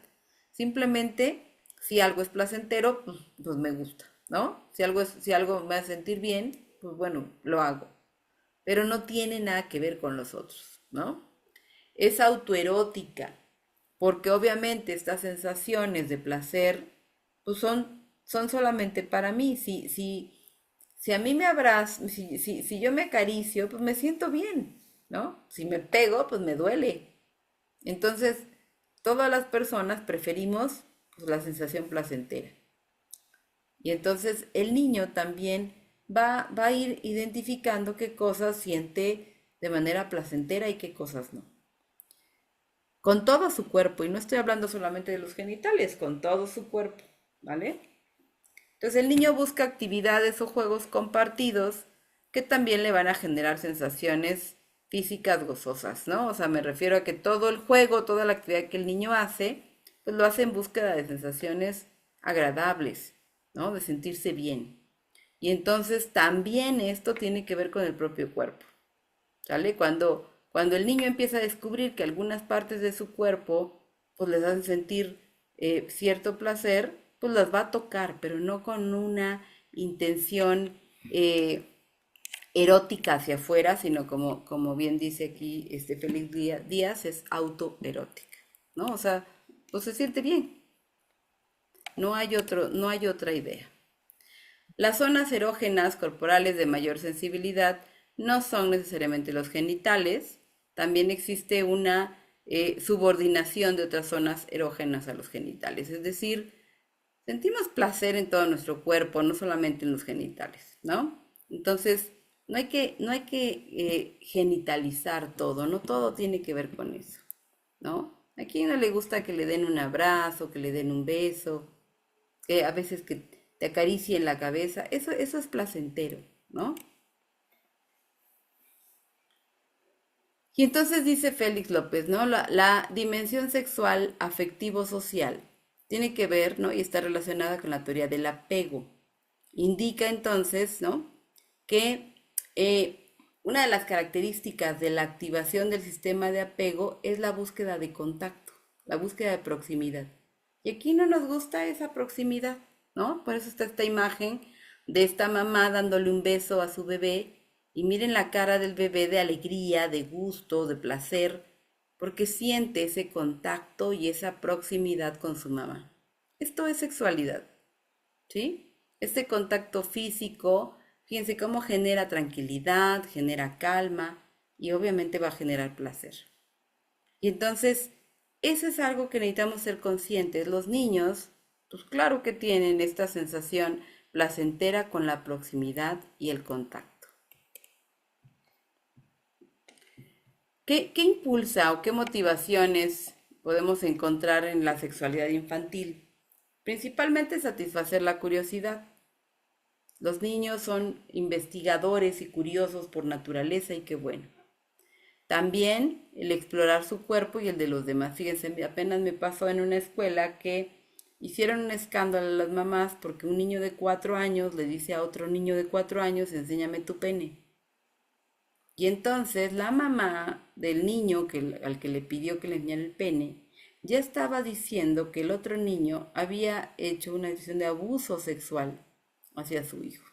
Simplemente, si algo es placentero, pues me gusta, ¿no? Si algo me hace sentir bien, pues bueno, lo hago. Pero no tiene nada que ver con los otros, ¿no? Es autoerótica, porque obviamente estas sensaciones de placer, pues son solamente para mí. Si a mí me abrazas, si yo me acaricio, pues me siento bien, ¿no? Si me pego, pues me duele. Entonces, todas las personas preferimos pues, la sensación placentera. Y entonces el niño también va a ir identificando qué cosas siente de manera placentera y qué cosas no. Con todo su cuerpo, y no estoy hablando solamente de los genitales, con todo su cuerpo, ¿vale? Entonces el niño busca actividades o juegos compartidos que también le van a generar sensaciones físicas gozosas, ¿no? O sea, me refiero a que todo el juego, toda la actividad que el niño hace, pues lo hace en búsqueda de sensaciones agradables, ¿no? De sentirse bien. Y entonces también esto tiene que ver con el propio cuerpo, ¿sale? Cuando el niño empieza a descubrir que algunas partes de su cuerpo, pues les hacen sentir cierto placer, pues las va a tocar, pero no con una intención erótica hacia afuera, sino como bien dice aquí Félix Díaz, es autoerótica, ¿no? O sea, pues se siente bien. No hay otra idea. Las zonas erógenas corporales de mayor sensibilidad no son necesariamente los genitales, también existe una subordinación de otras zonas erógenas a los genitales, es decir, sentimos placer en todo nuestro cuerpo, no solamente en los genitales, ¿no? Entonces, no hay que genitalizar todo, no todo tiene que ver con eso, ¿no? ¿A quién no le gusta que le den un abrazo, que le den un beso, que a veces que te acaricien la cabeza? Eso es placentero, ¿no? Y entonces dice Félix López, ¿no? La dimensión sexual afectivo-social tiene que ver, ¿no? Y está relacionada con la teoría del apego. Indica entonces, ¿no? Que una de las características de la activación del sistema de apego es la búsqueda de contacto, la búsqueda de proximidad. Y aquí no nos gusta esa proximidad, ¿no? Por eso está esta imagen de esta mamá dándole un beso a su bebé y miren la cara del bebé de alegría, de gusto, de placer, porque siente ese contacto y esa proximidad con su mamá. Esto es sexualidad, ¿sí? Este contacto físico, fíjense cómo genera tranquilidad, genera calma y obviamente va a generar placer. Y entonces, eso es algo que necesitamos ser conscientes. Los niños, pues claro que tienen esta sensación placentera con la proximidad y el contacto. ¿Qué impulsa o qué motivaciones podemos encontrar en la sexualidad infantil? Principalmente satisfacer la curiosidad. Los niños son investigadores y curiosos por naturaleza y qué bueno. También el explorar su cuerpo y el de los demás. Fíjense, apenas me pasó en una escuela que hicieron un escándalo a las mamás porque un niño de 4 años le dice a otro niño de 4 años, enséñame tu pene. Y entonces la mamá del niño al que le pidió que le enseñara el pene, ya estaba diciendo que el otro niño había hecho una decisión de abuso sexual hacia su hijo.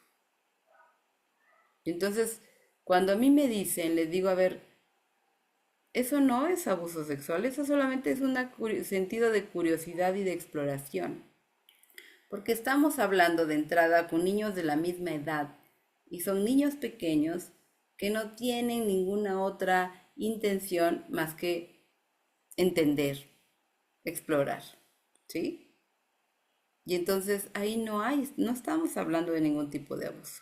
Y entonces, cuando a mí me dicen, les digo, a ver, eso no es abuso sexual, eso solamente es un sentido de curiosidad y de exploración. Porque estamos hablando de entrada con niños de la misma edad y son niños pequeños que no tienen ninguna otra intención más que entender, explorar, ¿sí? Y entonces ahí no estamos hablando de ningún tipo de abuso.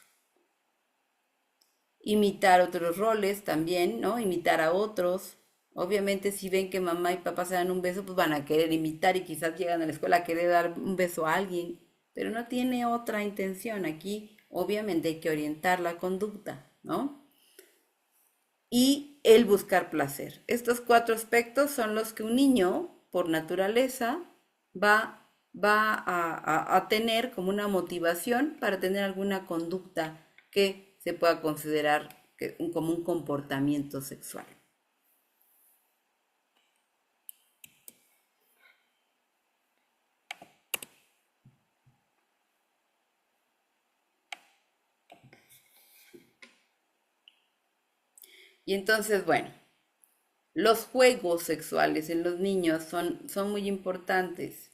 Imitar otros roles también, ¿no? Imitar a otros. Obviamente si ven que mamá y papá se dan un beso, pues van a querer imitar y quizás llegan a la escuela a querer dar un beso a alguien, pero no tiene otra intención. Aquí obviamente hay que orientar la conducta, ¿no? Y el buscar placer. Estos 4 aspectos son los que un niño, por naturaleza, va a tener como una motivación para tener alguna conducta que se pueda considerar como un comportamiento sexual. Y entonces, bueno, los juegos sexuales en los niños son muy importantes.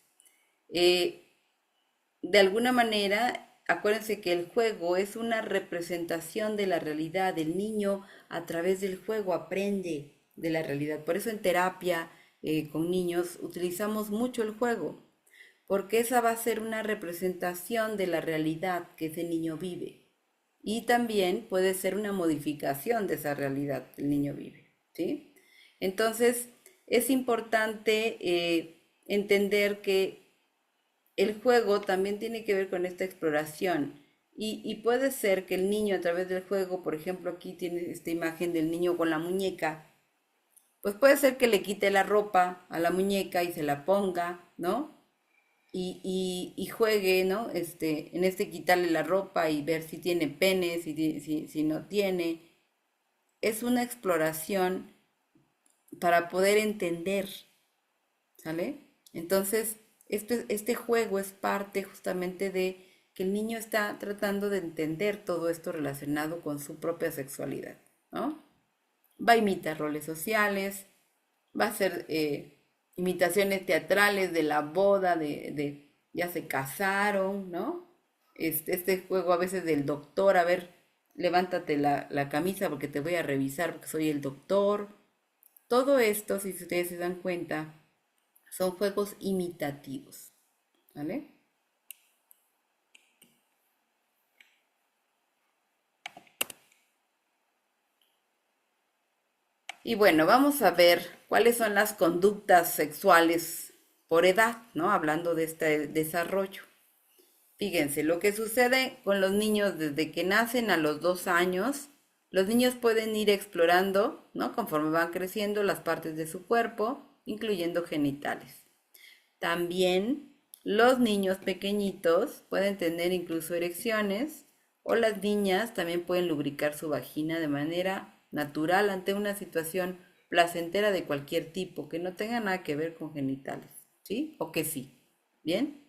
De alguna manera, acuérdense que el juego es una representación de la realidad. El niño a través del juego aprende de la realidad. Por eso en terapia con niños utilizamos mucho el juego, porque esa va a ser una representación de la realidad que ese niño vive. Y también puede ser una modificación de esa realidad que el niño vive, ¿sí? Entonces, es importante entender que el juego también tiene que ver con esta exploración y puede ser que el niño a través del juego, por ejemplo, aquí tiene esta imagen del niño con la muñeca, pues puede ser que le quite la ropa a la muñeca y se la ponga, ¿no? Y juegue, ¿no? En quitarle la ropa y ver si tiene pene, si no tiene. Es una exploración para poder entender, ¿sale? Entonces, este juego es parte justamente de que el niño está tratando de entender todo esto relacionado con su propia sexualidad, ¿no? Va a imitar roles sociales, va a hacer imitaciones teatrales de la boda, ya se casaron, ¿no? Este juego a veces del doctor, a ver, levántate la camisa porque te voy a revisar porque soy el doctor. Todo esto, si ustedes se dan cuenta, son juegos imitativos, ¿vale? Y bueno, vamos a ver cuáles son las conductas sexuales por edad, ¿no? Hablando de este desarrollo. Fíjense, lo que sucede con los niños desde que nacen a los 2 años, los niños pueden ir explorando, ¿no? Conforme van creciendo las partes de su cuerpo, incluyendo genitales. También los niños pequeñitos pueden tener incluso erecciones o las niñas también pueden lubricar su vagina de manera natural ante una situación placentera de cualquier tipo que no tenga nada que ver con genitales, ¿sí? O que sí. ¿Bien?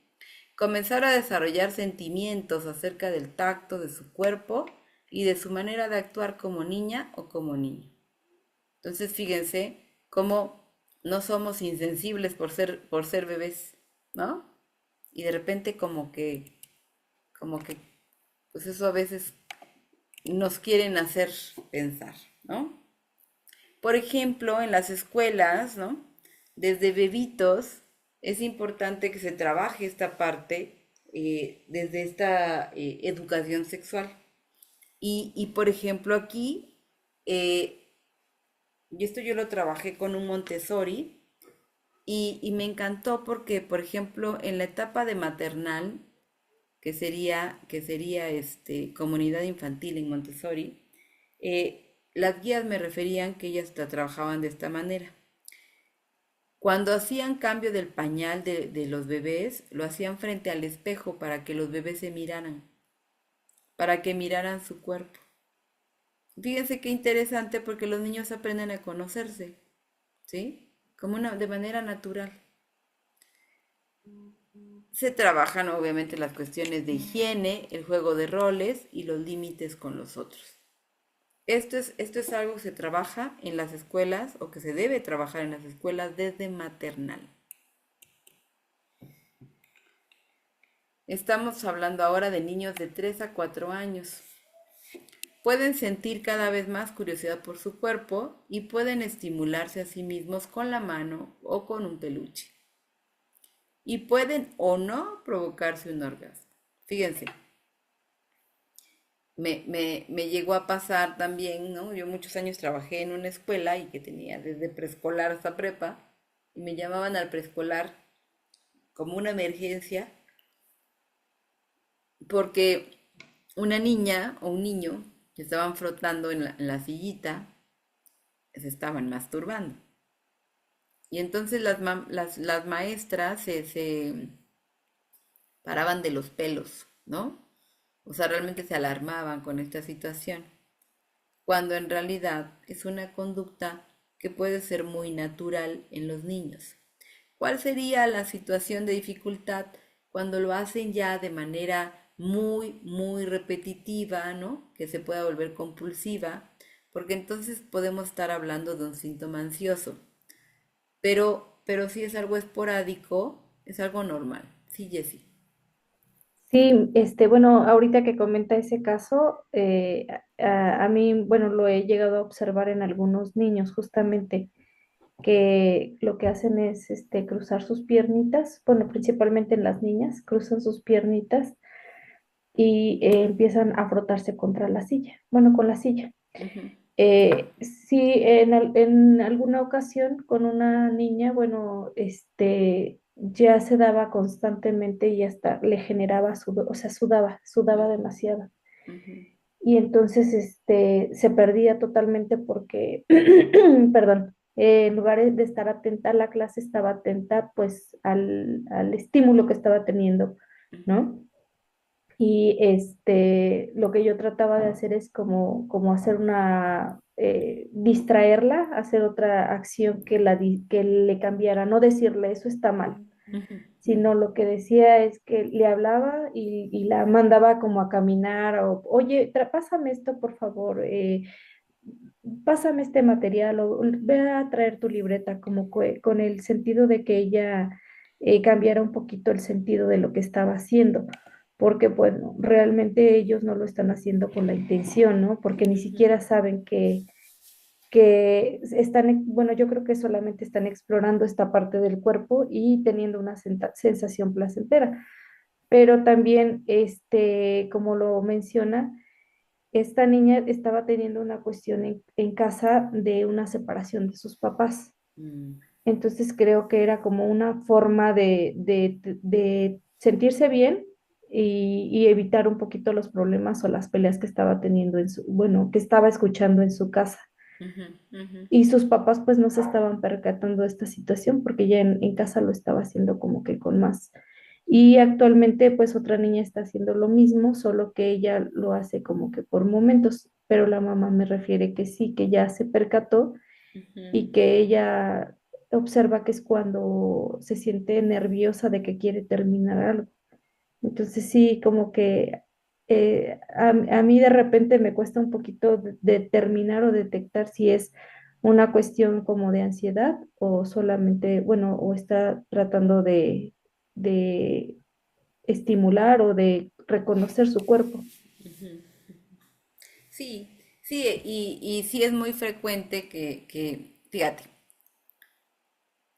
Comenzar a desarrollar sentimientos acerca del tacto de su cuerpo y de su manera de actuar como niña o como niño. Entonces, fíjense cómo no somos insensibles por ser bebés, ¿no? Y de repente como que, pues eso a veces nos quieren hacer pensar, ¿no? Por ejemplo, en las escuelas, ¿no? Desde bebitos es importante que se trabaje esta parte desde esta educación sexual. Y por ejemplo aquí, y esto yo lo trabajé con un Montessori y me encantó porque, por ejemplo, en la etapa de maternal, que sería comunidad infantil en Montessori, las guías me referían que ellas trabajaban de esta manera. Cuando hacían cambio del pañal de los bebés, lo hacían frente al espejo para que los bebés se miraran, para que miraran su cuerpo. Fíjense qué interesante porque los niños aprenden a conocerse, ¿sí? De manera natural. Se trabajan obviamente las cuestiones de higiene, el juego de roles y los límites con los otros. Esto es algo que se trabaja en las escuelas o que se debe trabajar en las escuelas desde maternal. Estamos hablando ahora de niños de 3 a 4 años. Pueden sentir cada vez más curiosidad por su cuerpo y pueden estimularse a sí mismos con la mano o con un peluche. Y pueden o no provocarse un orgasmo. Fíjense, me llegó a pasar también, ¿no? Yo muchos años trabajé en una escuela y que tenía desde preescolar hasta prepa, y me llamaban al preescolar como una emergencia porque una niña o un niño que estaban frotando en la sillita, se estaban masturbando. Y entonces las maestras se paraban de los pelos, ¿no? O sea, realmente se alarmaban con esta situación, cuando en realidad es una conducta que puede ser muy natural en los niños. ¿Cuál sería la situación de dificultad cuando lo hacen ya de manera muy, muy repetitiva, ¿no? Que se pueda volver compulsiva, porque entonces podemos estar hablando de un síntoma ansioso. Pero si es algo esporádico, es algo normal. Sí, Jessie. Sí, bueno, ahorita que comenta ese caso, a mí, bueno, lo he llegado a observar en algunos niños, justamente, que lo que hacen es cruzar sus piernitas, bueno, principalmente en las niñas, cruzan sus piernitas y empiezan a frotarse contra la silla, bueno, con la silla. Ujú, Sí, en alguna ocasión con una niña, bueno, ya se daba constantemente y hasta le generaba sudor, o sea, sudaba demasiado. ujú, Y entonces se perdía totalmente porque, perdón, en lugar de estar atenta a la clase, estaba atenta pues al estímulo que estaba teniendo, ujú, ¿no? Y lo que yo trataba de hacer es como hacer distraerla, hacer otra acción que le cambiara, no decirle eso está mal, ujú, sino lo que decía es que le hablaba y la mandaba como a caminar o, oye, pásame esto, por favor, pásame este material o ve a traer tu libreta, como con el sentido de que ella cambiara un poquito el sentido de lo que estaba haciendo, porque bueno, realmente ellos no lo están haciendo con la intención, ¿no? Porque ni ujú, siquiera saben que están, bueno, yo creo que solamente están explorando esta parte del cuerpo y teniendo una sensación placentera, pero también, como lo menciona, esta niña estaba teniendo una cuestión en casa de una separación de sus papás. Mm, Entonces creo que era como una forma de sentirse bien y evitar un poquito los problemas o las peleas que estaba teniendo bueno, que estaba escuchando en su casa. ujú, ujú, Y sus papás pues no se estaban percatando de esta situación porque ya en casa lo estaba haciendo como que con más. Y actualmente pues otra niña está haciendo lo mismo, solo que ella lo hace como que por momentos, pero la mamá me refiere que sí, que ya se percató ujú. y que ella observa que es cuando se siente nerviosa de que quiere terminar algo. Entonces sí, como que a mí de repente me cuesta un poquito determinar o detectar si es una cuestión como de ansiedad o solamente, bueno, o está tratando de estimular o de reconocer su cuerpo. Sí, sí, y sí es muy frecuente fíjate,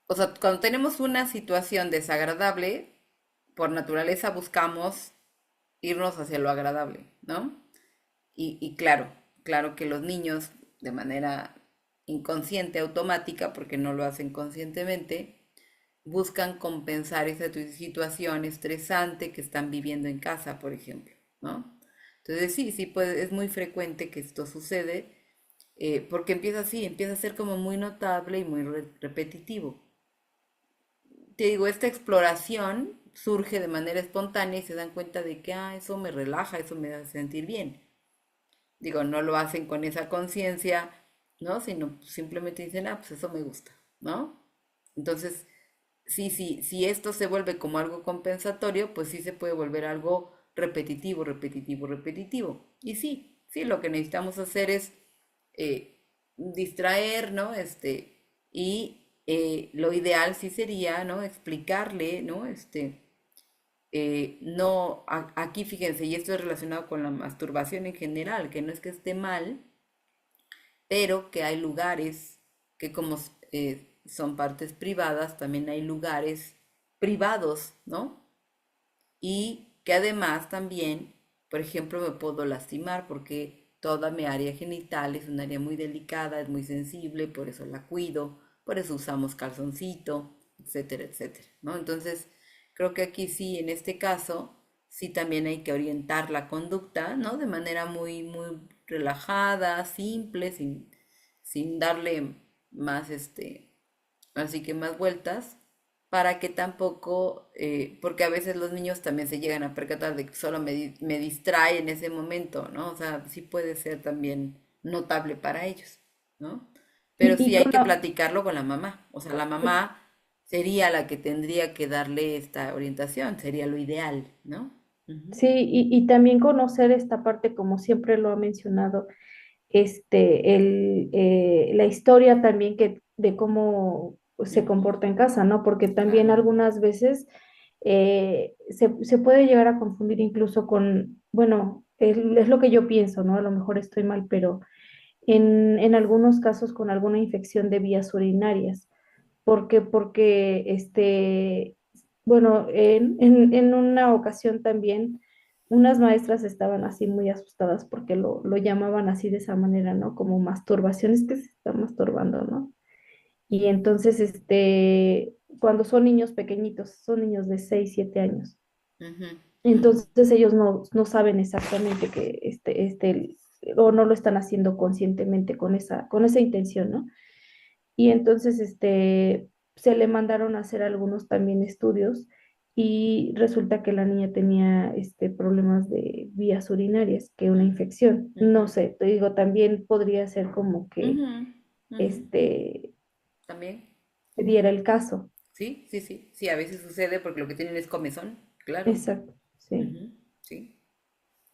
o sea, cuando tenemos una situación desagradable, por naturaleza buscamos irnos hacia lo agradable, ¿no? Y claro, claro que los niños de manera inconsciente, automática, porque no lo hacen conscientemente, buscan compensar esa situación estresante que están viviendo en casa, por ejemplo, ¿no? Entonces sí, sí, pues es muy frecuente que esto sucede, porque empieza así, empieza a ser como muy notable y muy repetitivo. Te digo, esta exploración surge de manera espontánea y se dan cuenta de que, eso me relaja, eso me hace sentir bien. Digo, no lo hacen con esa conciencia, ¿no? Sino simplemente dicen, pues eso me gusta, ¿no? Entonces, sí, sí, si esto se vuelve como algo compensatorio, pues sí se puede volver algo repetitivo, repetitivo, repetitivo. Y sí, sí, lo que necesitamos hacer es distraer, ¿no? Y lo ideal sí sería, ¿no? Explicarle, ¿no? No, aquí fíjense, y esto es relacionado con la masturbación en general, que no es que esté mal, pero que hay lugares que como son partes privadas, también hay lugares privados, ¿no? Y que además también, por ejemplo, me puedo lastimar porque toda mi área genital es un área muy delicada, es muy sensible, por eso la cuido, por eso usamos calzoncito, etcétera, etcétera, ¿no? Entonces, creo que aquí sí, en este caso, sí también hay que orientar la conducta, ¿no? De manera muy, muy relajada, simple, sin darle más, así que más vueltas, para que tampoco, porque a veces los niños también se llegan a percatar de que solo me distrae en ese momento, ¿no? O sea, sí puede ser también notable para ellos, ¿no? Pero Y sí hay con que la, platicarlo con la mamá, o sea, la mamá sería la que tendría que darle esta orientación, sería lo ideal, ¿no? Ujú. sí, y también conocer esta parte, como siempre lo ha mencionado, la historia también de cómo se Ujú, comporta en casa, ¿no? Porque también claro. algunas veces se puede llegar a confundir incluso con, bueno, es lo que yo pienso, ¿no? A lo mejor estoy mal, pero en algunos casos con alguna infección de vías urinarias. ¿Por qué? Porque, bueno, en una ocasión también unas maestras estaban así muy asustadas porque lo llamaban así de esa manera, ¿no? Como masturbaciones que se están masturbando, ¿no? Y entonces, cuando son niños pequeñitos, son niños de 6 7 años, Ujú, ujú, entonces ellos no saben exactamente que o no lo están haciendo conscientemente con esa intención, ¿no? Y entonces se le mandaron a hacer algunos también estudios y resulta que la niña tenía problemas de vías urinarias, que una infección. No ujú, sé, te digo, también podría ser como que ujú, ujú. este También. se diera el caso. Sí, sí, sí, sí, a veces sucede porque lo que tienen es comezón, claro. Exacto, sí. Ujú, sí,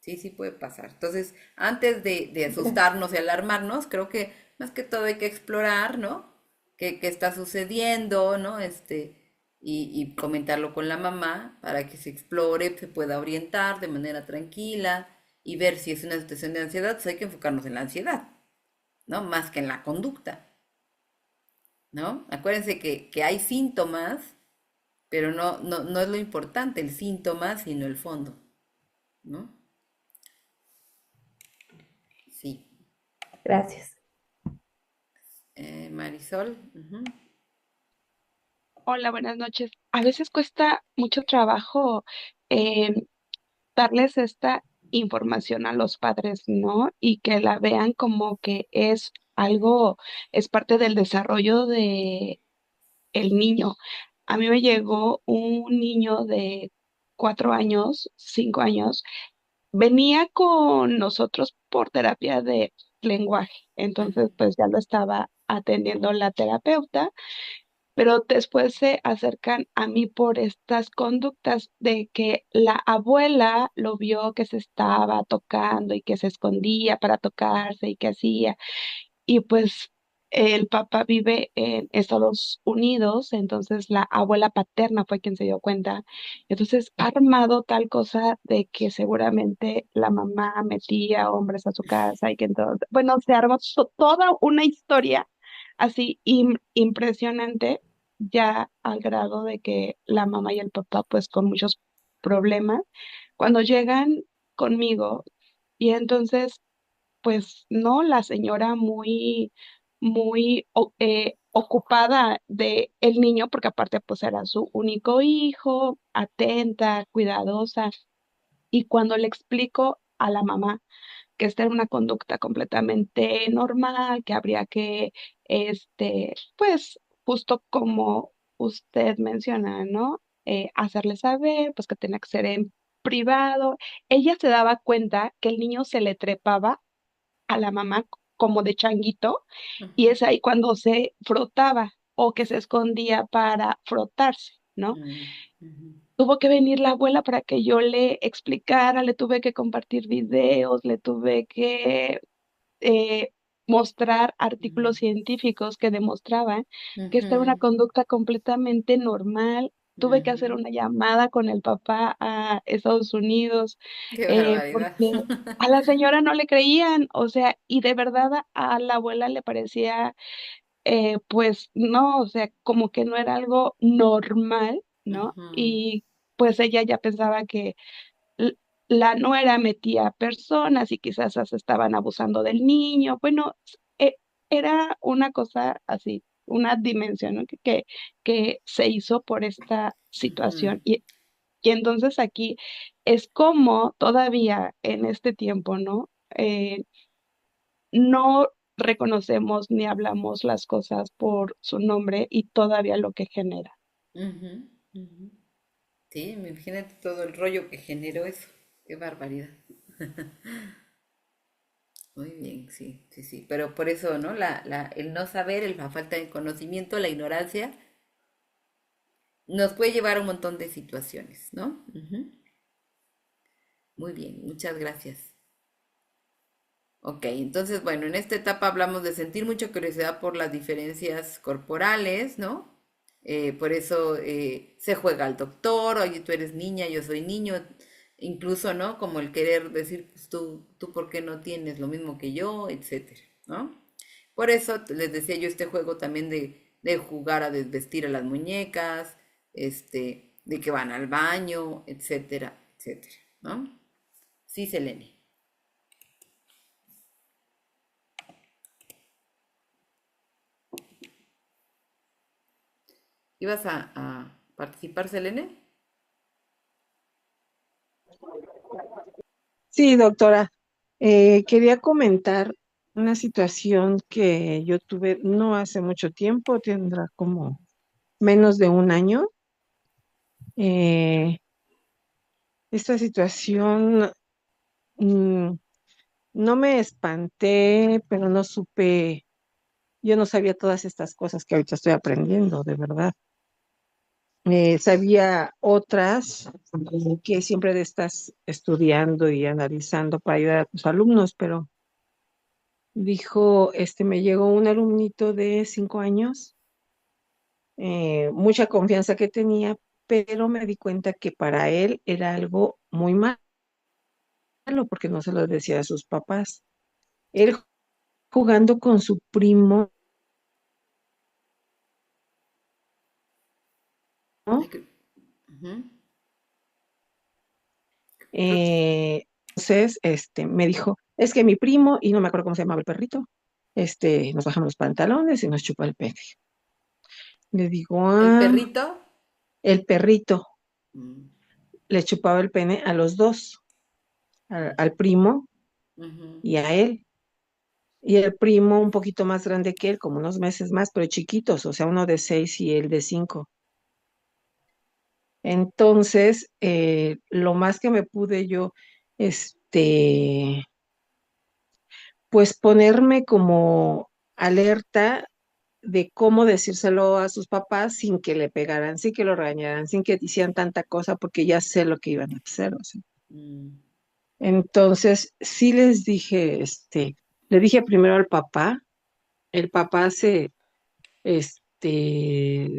sí, sí puede pasar. Entonces, antes de Gracias. asustarnos y alarmarnos, creo que más que todo hay que explorar, ¿no? ¿Qué está sucediendo, ¿no? Y comentarlo con la mamá para que se explore, se pueda orientar de manera tranquila y ver si es una situación de ansiedad, pues hay que enfocarnos en la ansiedad, ¿no? Más que en la conducta, ¿no? Acuérdense que hay síntomas, pero no es lo importante el síntoma, sino el fondo, ¿no? Gracias. Marisol. Hola, buenas noches. A veces cuesta mucho trabajo eh, darles esta información a los padres, ¿no? Y que la vean como que es algo, es parte del desarrollo de el niño. A mí me llegó un niño de 4 años, 5 años, venía con nosotros por terapia de lenguaje, entonces pues ya lo estaba atendiendo la terapeuta, pero después se acercan a mí por estas conductas de que la abuela lo vio que se estaba tocando y que se escondía para tocarse y que hacía. Y pues el papá vive en Estados Unidos, entonces la abuela paterna fue quien se dio cuenta. Entonces ha armado tal cosa de que seguramente la mamá metía hombres a su casa y que entonces, bueno, se armó toda una historia así impresionante, ya al grado de que la mamá y el papá pues con muchos problemas, cuando llegan conmigo y entonces pues no, la señora muy ocupada de el niño, porque aparte pues era su único hijo, atenta, cuidadosa. Y cuando le explico a la mamá que esta era una conducta completamente normal, que habría que, pues, justo como usted menciona, ¿no? Hacerle saber, pues, que tenía que ser en privado. Ella se daba cuenta que el niño se le trepaba a la mamá como de changuito y es ahí cuando se frotaba o que se escondía para frotarse, ¿no? Tuvo que venir la abuela para que yo le explicara, le tuve que compartir videos, le tuve que eh, mostrar artículos científicos que demostraban que esta era una conducta completamente normal. Tuve que hacer una llamada con el papá a Estados Unidos Qué barbaridad. porque a la señora no le creían, o sea, y de verdad a la abuela le parecía, pues no, o sea, como que no era algo normal, ¿no? Y pues ella ya pensaba que l- la nuera metía personas y quizás se estaban abusando del niño. Bueno, era una cosa así, una dimensión, ¿no? que se hizo por esta situación. Y entonces aquí es como todavía en este tiempo, ¿no? No reconocemos ni hablamos las cosas por su nombre y todavía lo que genera. Ujú, ujú. Sí, imagínate todo el rollo que generó eso. Qué barbaridad. Muy bien, sí, sí, sí. Pero por eso, ¿no? El no saber, la falta de conocimiento, la ignorancia, nos puede llevar a un montón de situaciones, ¿no? Muy bien, muchas gracias. Ok, entonces, bueno, en esta etapa hablamos de sentir mucha curiosidad por las diferencias corporales, ¿no? Por eso se juega al doctor, oye, tú eres niña, yo soy niño, incluso, ¿no? Como el querer decir, pues tú ¿por qué no tienes lo mismo que yo, etcétera, ¿no? Por eso les decía yo este juego también de jugar a desvestir a las muñecas, de que van al baño, etcétera, etcétera, ¿no? Sí, Selene. ¿Ibas a participar, Selene? Sí, doctora. Quería comentar una situación que yo tuve no hace mucho tiempo, tendrá como menos de un año. Eh, Esta situación, mm, no me espanté, pero no supe, yo no sabía todas estas cosas que ahorita estoy aprendiendo, de verdad. Sabía otras que siempre estás estudiando y analizando para ayudar a tus alumnos, pero dijo, me llegó un alumnito de 5 años, mucha confianza que tenía, pero me di cuenta que para él era algo muy malo porque no se lo decía a sus papás. Él jugando con su primo, Ay, ¿no? Ujú. Creo- Entonces, me dijo, es que mi primo, y no me acuerdo cómo se llamaba el perrito, nos bajamos los pantalones y nos chupa el pene. Le digo, ¿El perrito? el perrito Mm, le chupaba el pene a los dos, al primo ujú. y a él. Y el primo un poquito más grande que él, como unos meses más, pero chiquitos, o sea, uno de 6 y él de 5. Entonces, lo más que me pude yo, este, pues ponerme como alerta de cómo decírselo a sus papás sin que le pegaran, sin que lo regañaran, sin que hicieran tanta cosa, porque ya sé lo que iban a hacer, o sea. Mm, Entonces, sí les dije, le dije primero al papá, el papá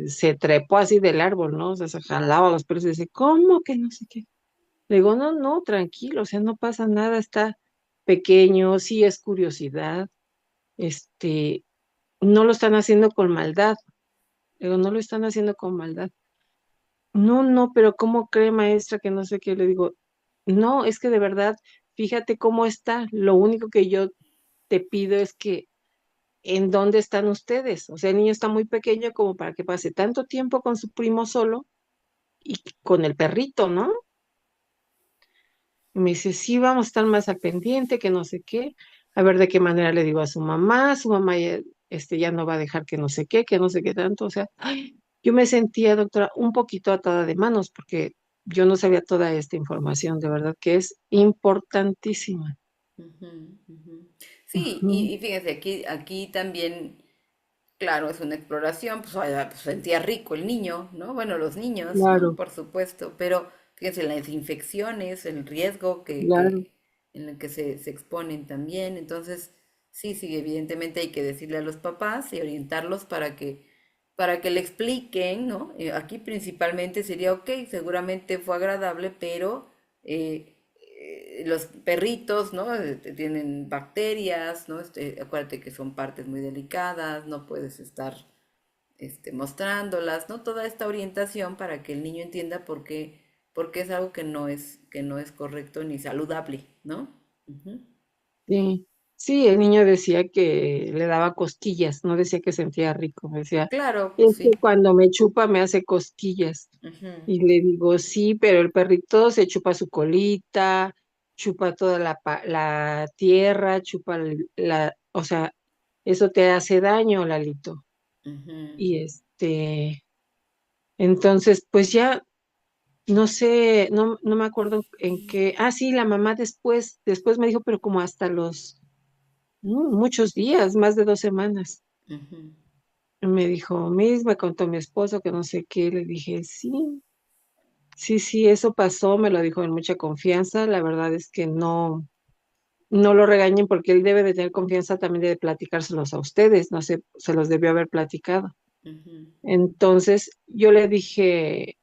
se trepó así del árbol, ¿no? O sea, se jalaba los pelos y dice, ¿cómo que no sé qué? Le digo, no, no, tranquilo, o sea, no pasa nada, está pequeño, sí es curiosidad, este, no lo están haciendo con maldad. Le digo, no lo están haciendo con maldad. No, no, pero ¿cómo cree, maestra, que no sé qué? Le digo, no, es que de verdad, fíjate cómo está. Lo único que yo te pido es que, ¿en dónde están ustedes? O sea, el niño está muy pequeño como para que pase tanto tiempo con su primo solo y con el perrito, ¿no? Y me dice, sí, vamos a estar más al pendiente, que no sé qué. A ver de qué manera le digo a su mamá ya, ya no va a dejar que no sé qué tanto. O sea, ay, yo me sentía, doctora, un poquito atada de manos porque yo no sabía toda esta información, de verdad que es importantísima. ujú, ujú. Sí, Ujú, y fíjense, aquí también, claro, es una exploración, pues, pues, sentía rico el niño, ¿no? Bueno, los niños, ¿no? claro, Por supuesto, pero fíjense, las infecciones, el riesgo claro. en el que se exponen también, entonces, sí, sí, evidentemente hay que decirle a los papás y orientarlos para que le expliquen, ¿no? Aquí principalmente sería, ok, seguramente fue agradable, pero los perritos, ¿no? Tienen bacterias, ¿no? Acuérdate que son partes muy delicadas, no puedes estar mostrándolas, ¿no? Toda esta orientación para que el niño entienda por qué es algo que no es correcto ni saludable, ¿no? Ujú. Sí, sí, el niño decía que le daba cosquillas, no decía que sentía rico, decía, Claro, pues es sí. que cuando me chupa me hace cosquillas. Ujú, Y le digo, sí, pero el perrito se chupa su colita, chupa toda la tierra, chupa o sea, eso te hace daño, Lalito. ujú. Y entonces, pues ya, no sé, no me acuerdo en qué, sí, la mamá después me dijo, pero como hasta muchos días, más de 2 semanas. Ujú, Me dijo, me contó mi esposo que no sé qué, le dije, sí. Sí, sí, eso pasó, me lo dijo en mucha confianza. La verdad es que no, no lo regañen porque él debe de tener confianza también de platicárselos a ustedes, no sé, se los debió haber platicado. ujú, Entonces, yo le dije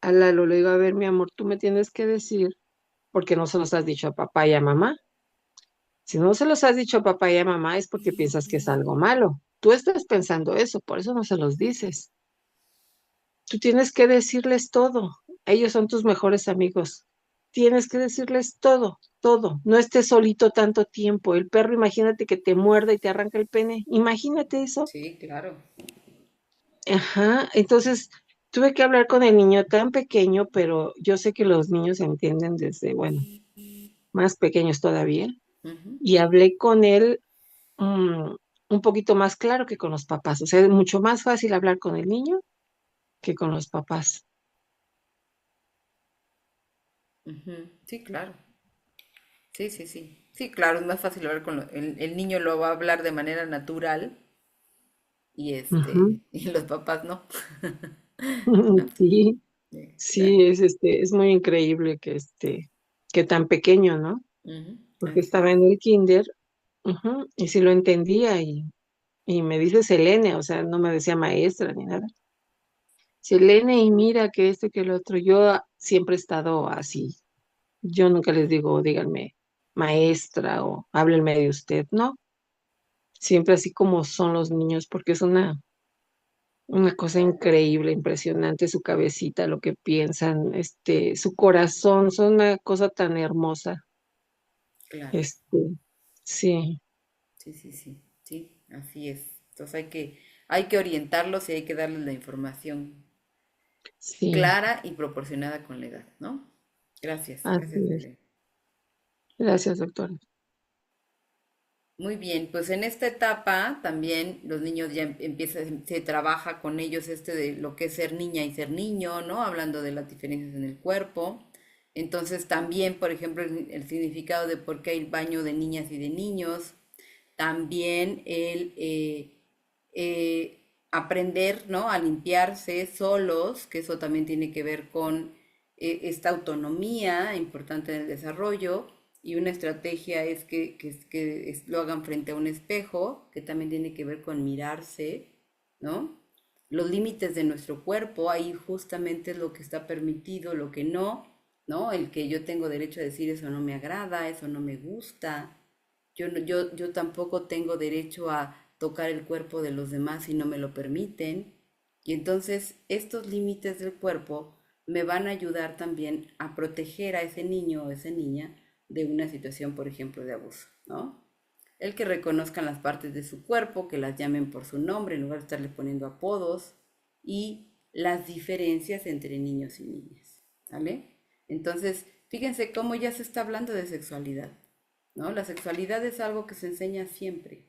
a Lalo, le digo, a ver, mi amor, tú me tienes que decir, porque no se los has dicho a papá y a mamá. Si no se los has dicho a papá y a mamá es porque piensas que es algo malo. Tú estás pensando eso, por eso no se los dices. Tú tienes que decirles todo. Ellos son tus mejores amigos. Tienes que decirles todo, todo. No estés solito tanto tiempo. El perro, imagínate que te muerda y te arranca el pene. Imagínate eso. sí, claro. Ajá. Entonces, tuve que hablar con el niño tan pequeño, pero yo sé que los niños entienden desde, bueno, más pequeños todavía. Ujú, Y hablé con él un poquito más claro que con los papás. O sea, es mucho más fácil hablar con el niño que con los papás. ujú. Sí, claro. Sí, sí, sí. Sí, claro, es más fácil hablar el niño lo va a hablar de manera natural y Ujú. y los papás no. ¿No? Sí. Sí, Exacto. es muy increíble que tan pequeño, ¿no? Ujú, Porque así es. estaba en el kinder, y sí lo entendía, y me dice Selene, o sea, no me decía maestra ni nada. Selene, y mira que esto y que lo otro. Yo siempre he estado así. Yo nunca les digo, díganme maestra o háblenme de usted, ¿no? Siempre así como son los niños, porque es una cosa increíble, impresionante su cabecita, lo que piensan, su corazón, son una cosa tan hermosa. Claro. Este, Sí, Sí, sí, sí, sí, así es. Entonces hay que orientarlos y hay que darles la información sí, clara y proporcionada con la edad, ¿no? Gracias, gracias, así es. Belén. Gracias, doctora. Muy bien, pues en esta etapa también los niños ya empiezan, se trabaja con ellos de lo que es ser niña y ser niño, ¿no? Hablando de las diferencias en el cuerpo. Entonces también, por ejemplo, el significado de por qué hay baño de niñas y de niños. También aprender, ¿no? A limpiarse solos, que eso también tiene que ver con esta autonomía importante en el desarrollo. Y una estrategia es que lo hagan frente a un espejo, que también tiene que ver con mirarse, ¿no? Los límites de nuestro cuerpo, ahí justamente es lo que está permitido, lo que no, ¿no? El que yo tengo derecho a decir eso no me agrada, eso no me gusta. Yo tampoco tengo derecho a tocar el cuerpo de los demás si no me lo permiten. Y entonces estos límites del cuerpo me van a ayudar también a proteger a ese niño o esa niña de una situación, por ejemplo, de abuso, ¿no? El que reconozcan las partes de su cuerpo, que las llamen por su nombre en lugar de estarle poniendo apodos y las diferencias entre niños y niñas, ¿vale? Entonces, fíjense cómo ya se está hablando de sexualidad, ¿no? La sexualidad es algo que se enseña siempre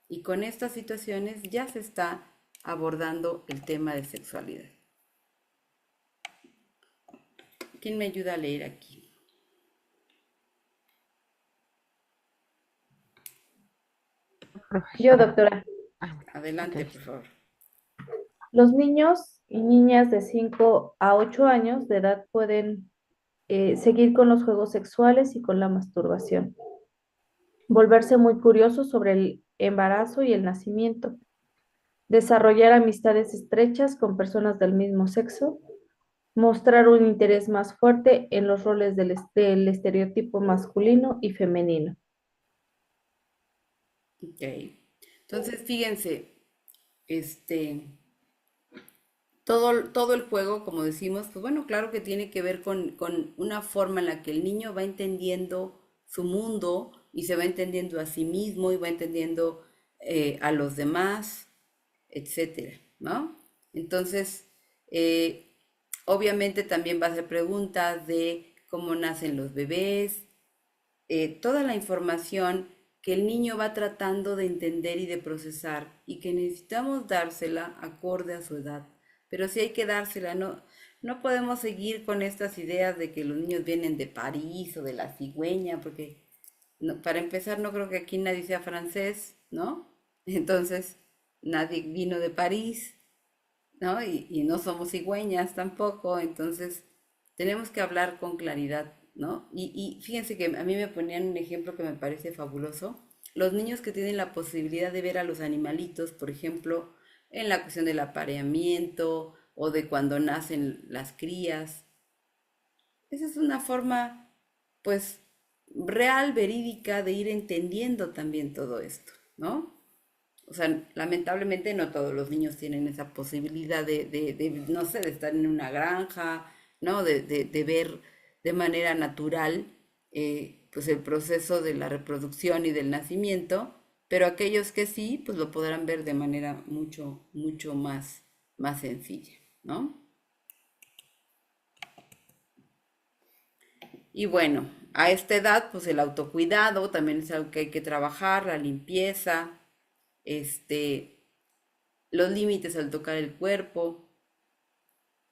y con estas situaciones ya se está abordando el tema de sexualidad. ¿Quién me ayuda a leer aquí? Yo, Profesora. doctora. Ah, bueno, Adelante, ok. por favor. Los niños y niñas de 5 a 8 años de edad pueden seguir con los juegos sexuales y con la masturbación, volverse muy curiosos sobre el embarazo y el nacimiento, desarrollar amistades estrechas con personas del mismo sexo, mostrar un interés más fuerte en los roles del estereotipo masculino y femenino. Ok. Entonces, fíjense, este, todo el juego, como decimos, pues bueno, claro que tiene que ver con una forma en la que el niño va entendiendo su mundo y se va entendiendo a sí mismo y va entendiendo a los demás, etcétera, ¿no? Entonces, eh, obviamente también va a hacer preguntas de cómo nacen los bebés, toda la información que el niño va tratando de entender y de procesar y que necesitamos dársela acorde a su edad. Pero sí hay que dársela, no podemos seguir con estas ideas de que los niños vienen de París o de la cigüeña, porque para empezar no creo que aquí nadie sea francés, ¿no? Entonces, nadie vino de París, ¿no? Y no somos cigüeñas tampoco, entonces tenemos que hablar con claridad, ¿no? Y fíjense que a mí me ponían un ejemplo que me parece fabuloso. Los niños que tienen la posibilidad de ver a los animalitos, por ejemplo, en la cuestión del apareamiento o de cuando nacen las crías, esa es una forma, pues, real, verídica de ir entendiendo también todo esto, ¿no? O sea, lamentablemente no todos los niños tienen esa posibilidad no sé, de estar en una granja, ¿no? De ver de manera natural, pues el proceso de la reproducción y del nacimiento, pero aquellos que sí, pues lo podrán ver de manera mucho, mucho más sencilla, ¿no? Y bueno, a esta edad, pues el autocuidado también es algo que hay que trabajar, la limpieza, este, los límites al tocar el cuerpo,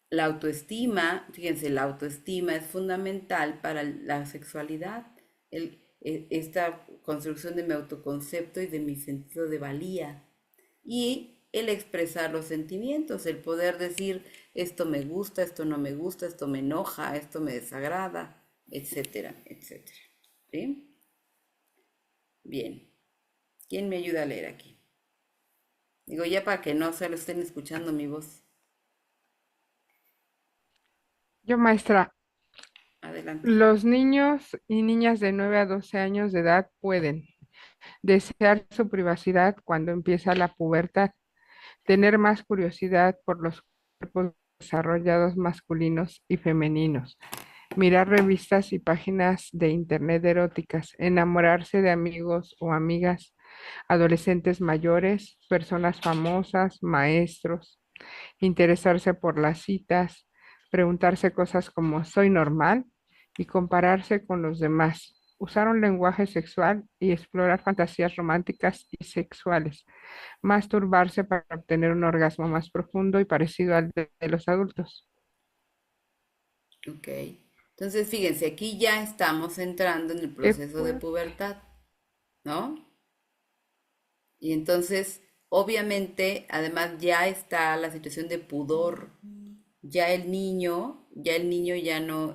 la autoestima, fíjense, la autoestima es fundamental para la sexualidad, esta construcción de mi autoconcepto y de mi sentido de valía, y el expresar los sentimientos, el poder decir esto me gusta, esto no me gusta, esto me enoja, esto me desagrada, etcétera, etcétera. ¿Sí? Bien. ¿Quién me ayuda a leer aquí? Digo, ya para que no solo estén escuchando mi voz. Yo, maestra, Adelante. los niños y niñas de 9 a 12 años de edad pueden desear su privacidad cuando empieza la pubertad, tener más curiosidad por los cuerpos desarrollados masculinos y femeninos, mirar revistas y páginas de internet eróticas, enamorarse de amigos o amigas, adolescentes mayores, personas famosas, maestros, interesarse por las citas, preguntarse cosas como ¿soy normal? Y compararse con los demás. Usar un lenguaje sexual y explorar fantasías románticas y sexuales. Masturbarse para obtener un orgasmo más profundo y parecido al de los adultos. Ok. Entonces, fíjense, aquí ya estamos entrando en el proceso de Después, pubertad, ¿no? Y entonces, obviamente, además ya está la situación de pudor. Ya el niño ya no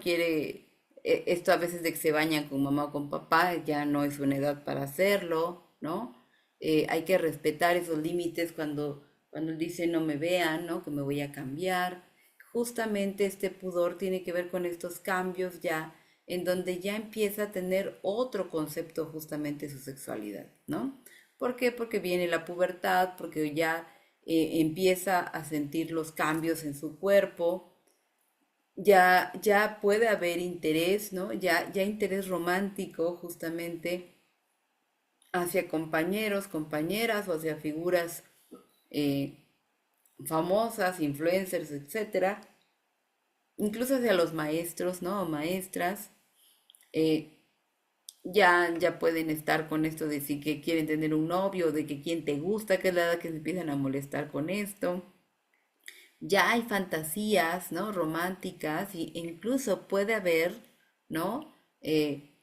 quiere esto a veces de que se bañan con mamá o con papá, ya no es una edad para hacerlo, ¿no? Hay que respetar esos límites cuando él dice no me vean, ¿no? Que me voy a cambiar. Justamente este pudor tiene que ver con estos cambios ya, en donde ya empieza a tener otro concepto justamente de su sexualidad, ¿no? ¿Por qué? Porque viene la pubertad, porque ya empieza a sentir los cambios en su cuerpo, ya puede haber interés, ¿no? Ya interés romántico justamente hacia compañeros, compañeras o hacia figuras eh, famosas, influencers, etcétera, incluso hacia los maestros, ¿no? O maestras, eh, ya pueden estar con esto de si que quieren tener un novio, de que quién te gusta, que es la edad que se empiezan a molestar con esto. Ya hay fantasías, ¿no? Románticas e incluso puede haber, ¿no?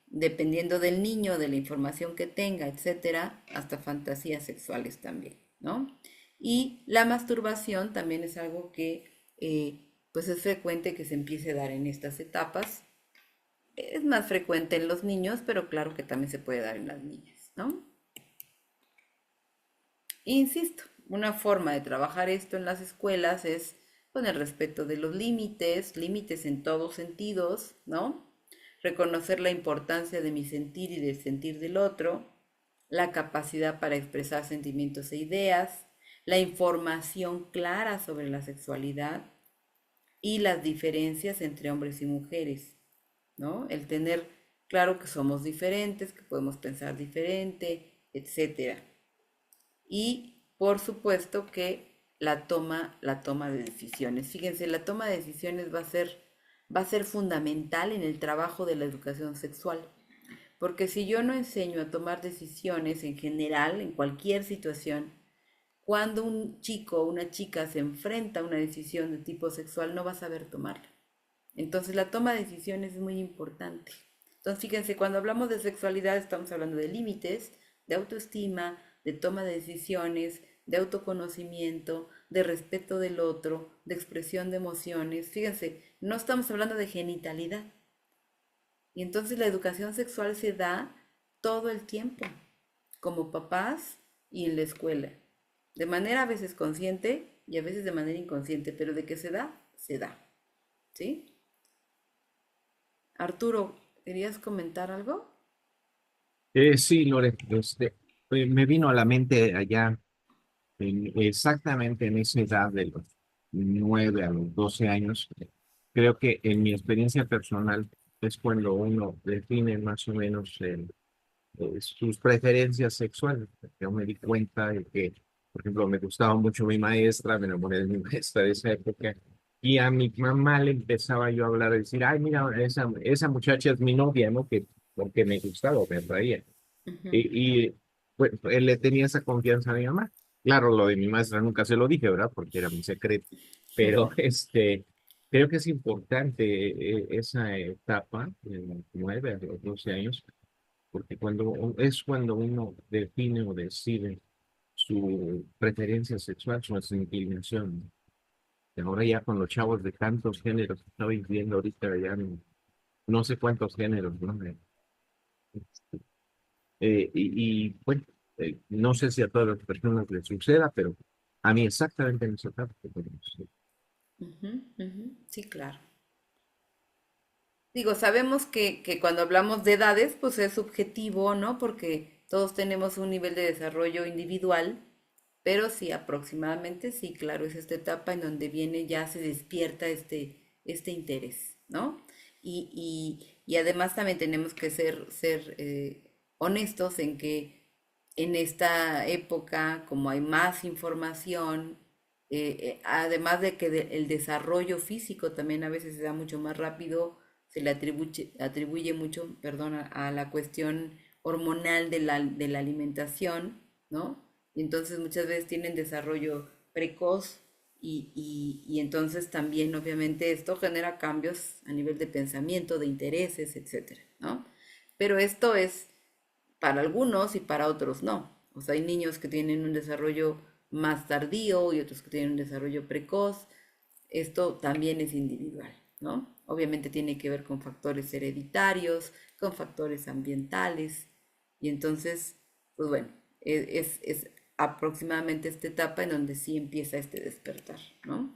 Dependiendo del niño, de la información que tenga, etcétera, hasta fantasías sexuales también, ¿no? Y la masturbación también es algo que, pues es frecuente que se empiece a dar en estas etapas. Es más frecuente en los niños, pero claro que también se puede dar en las niñas, ¿no? Insisto, una forma de trabajar esto en las escuelas es con el respeto de los límites, límites en todos sentidos, ¿no? Reconocer la importancia de mi sentir y del sentir del otro, la capacidad para expresar sentimientos e ideas, la información clara sobre la sexualidad y las diferencias entre hombres y mujeres, ¿no? El tener claro que somos diferentes, que podemos pensar diferente, etcétera. Y por supuesto que la toma de decisiones. Fíjense, la toma de decisiones va a ser fundamental en el trabajo de la educación sexual. Porque si yo no enseño a tomar decisiones en general, en cualquier situación, cuando un chico o una chica se enfrenta a una decisión de tipo sexual, no va a saber tomarla. Entonces la toma de decisiones es muy importante. Entonces fíjense, cuando hablamos de sexualidad estamos hablando de límites, de autoestima, de toma de decisiones, de autoconocimiento, de respeto del otro, de expresión de emociones. Fíjense, no estamos hablando de genitalidad. Y entonces la educación sexual se da todo el tiempo, como papás y en la escuela. De manera a veces consciente y a veces de manera inconsciente, pero de que se da, se da. ¿Sí? Arturo, ¿querías comentar algo? Sí, Lore, me vino a la mente allá, exactamente en esa edad de los 9 a los 12 años. Creo que en mi experiencia personal es cuando uno define más o menos sus preferencias sexuales. Yo me di cuenta de que, por ejemplo, me gustaba mucho mi maestra, me enamoré de mi maestra de esa época, y a mi mamá le empezaba yo a hablar, a decir, ay, mira, esa muchacha es mi novia, ¿no? Porque me gustaba o me atraía. Ujú. Y pues, él le tenía esa confianza a mi mamá. Claro, lo de mi maestra nunca se lo dije, ¿verdad? Porque era mi secreto. Pero creo que es importante esa etapa, de los 9 a los 12 años, porque es cuando uno define o decide su preferencia sexual, su inclinación. Y ahora ya con los chavos de tantos géneros que estabais viendo ahorita, ya no sé cuántos géneros, ¿no? Bueno, no sé si a todas las personas les suceda, pero a mí exactamente en esa etapa. Ujú, ujú. Sí, claro. Digo, sabemos que cuando hablamos de edades, pues es subjetivo, ¿no? Porque todos tenemos un nivel de desarrollo individual, pero sí, aproximadamente, sí, claro, es esta etapa en donde viene, ya se despierta este interés. ¿no? Y además también tenemos que ser honestos en que en esta época, como hay más información, además de que el desarrollo físico también a veces se da mucho más rápido, se le atribuye mucho, perdón, a la cuestión hormonal de la alimentación, ¿no? Y entonces muchas veces tienen desarrollo precoz y entonces también obviamente esto genera cambios a nivel de pensamiento, de intereses, etcétera, ¿no? Pero esto es para algunos y para otros no. O sea, hay niños que tienen un desarrollo más tardío y otros que tienen un desarrollo precoz. Esto también es individual, ¿no? Obviamente tiene que ver con factores hereditarios, con factores ambientales. Y entonces, pues bueno, es aproximadamente esta etapa en donde sí empieza este despertar, ¿no?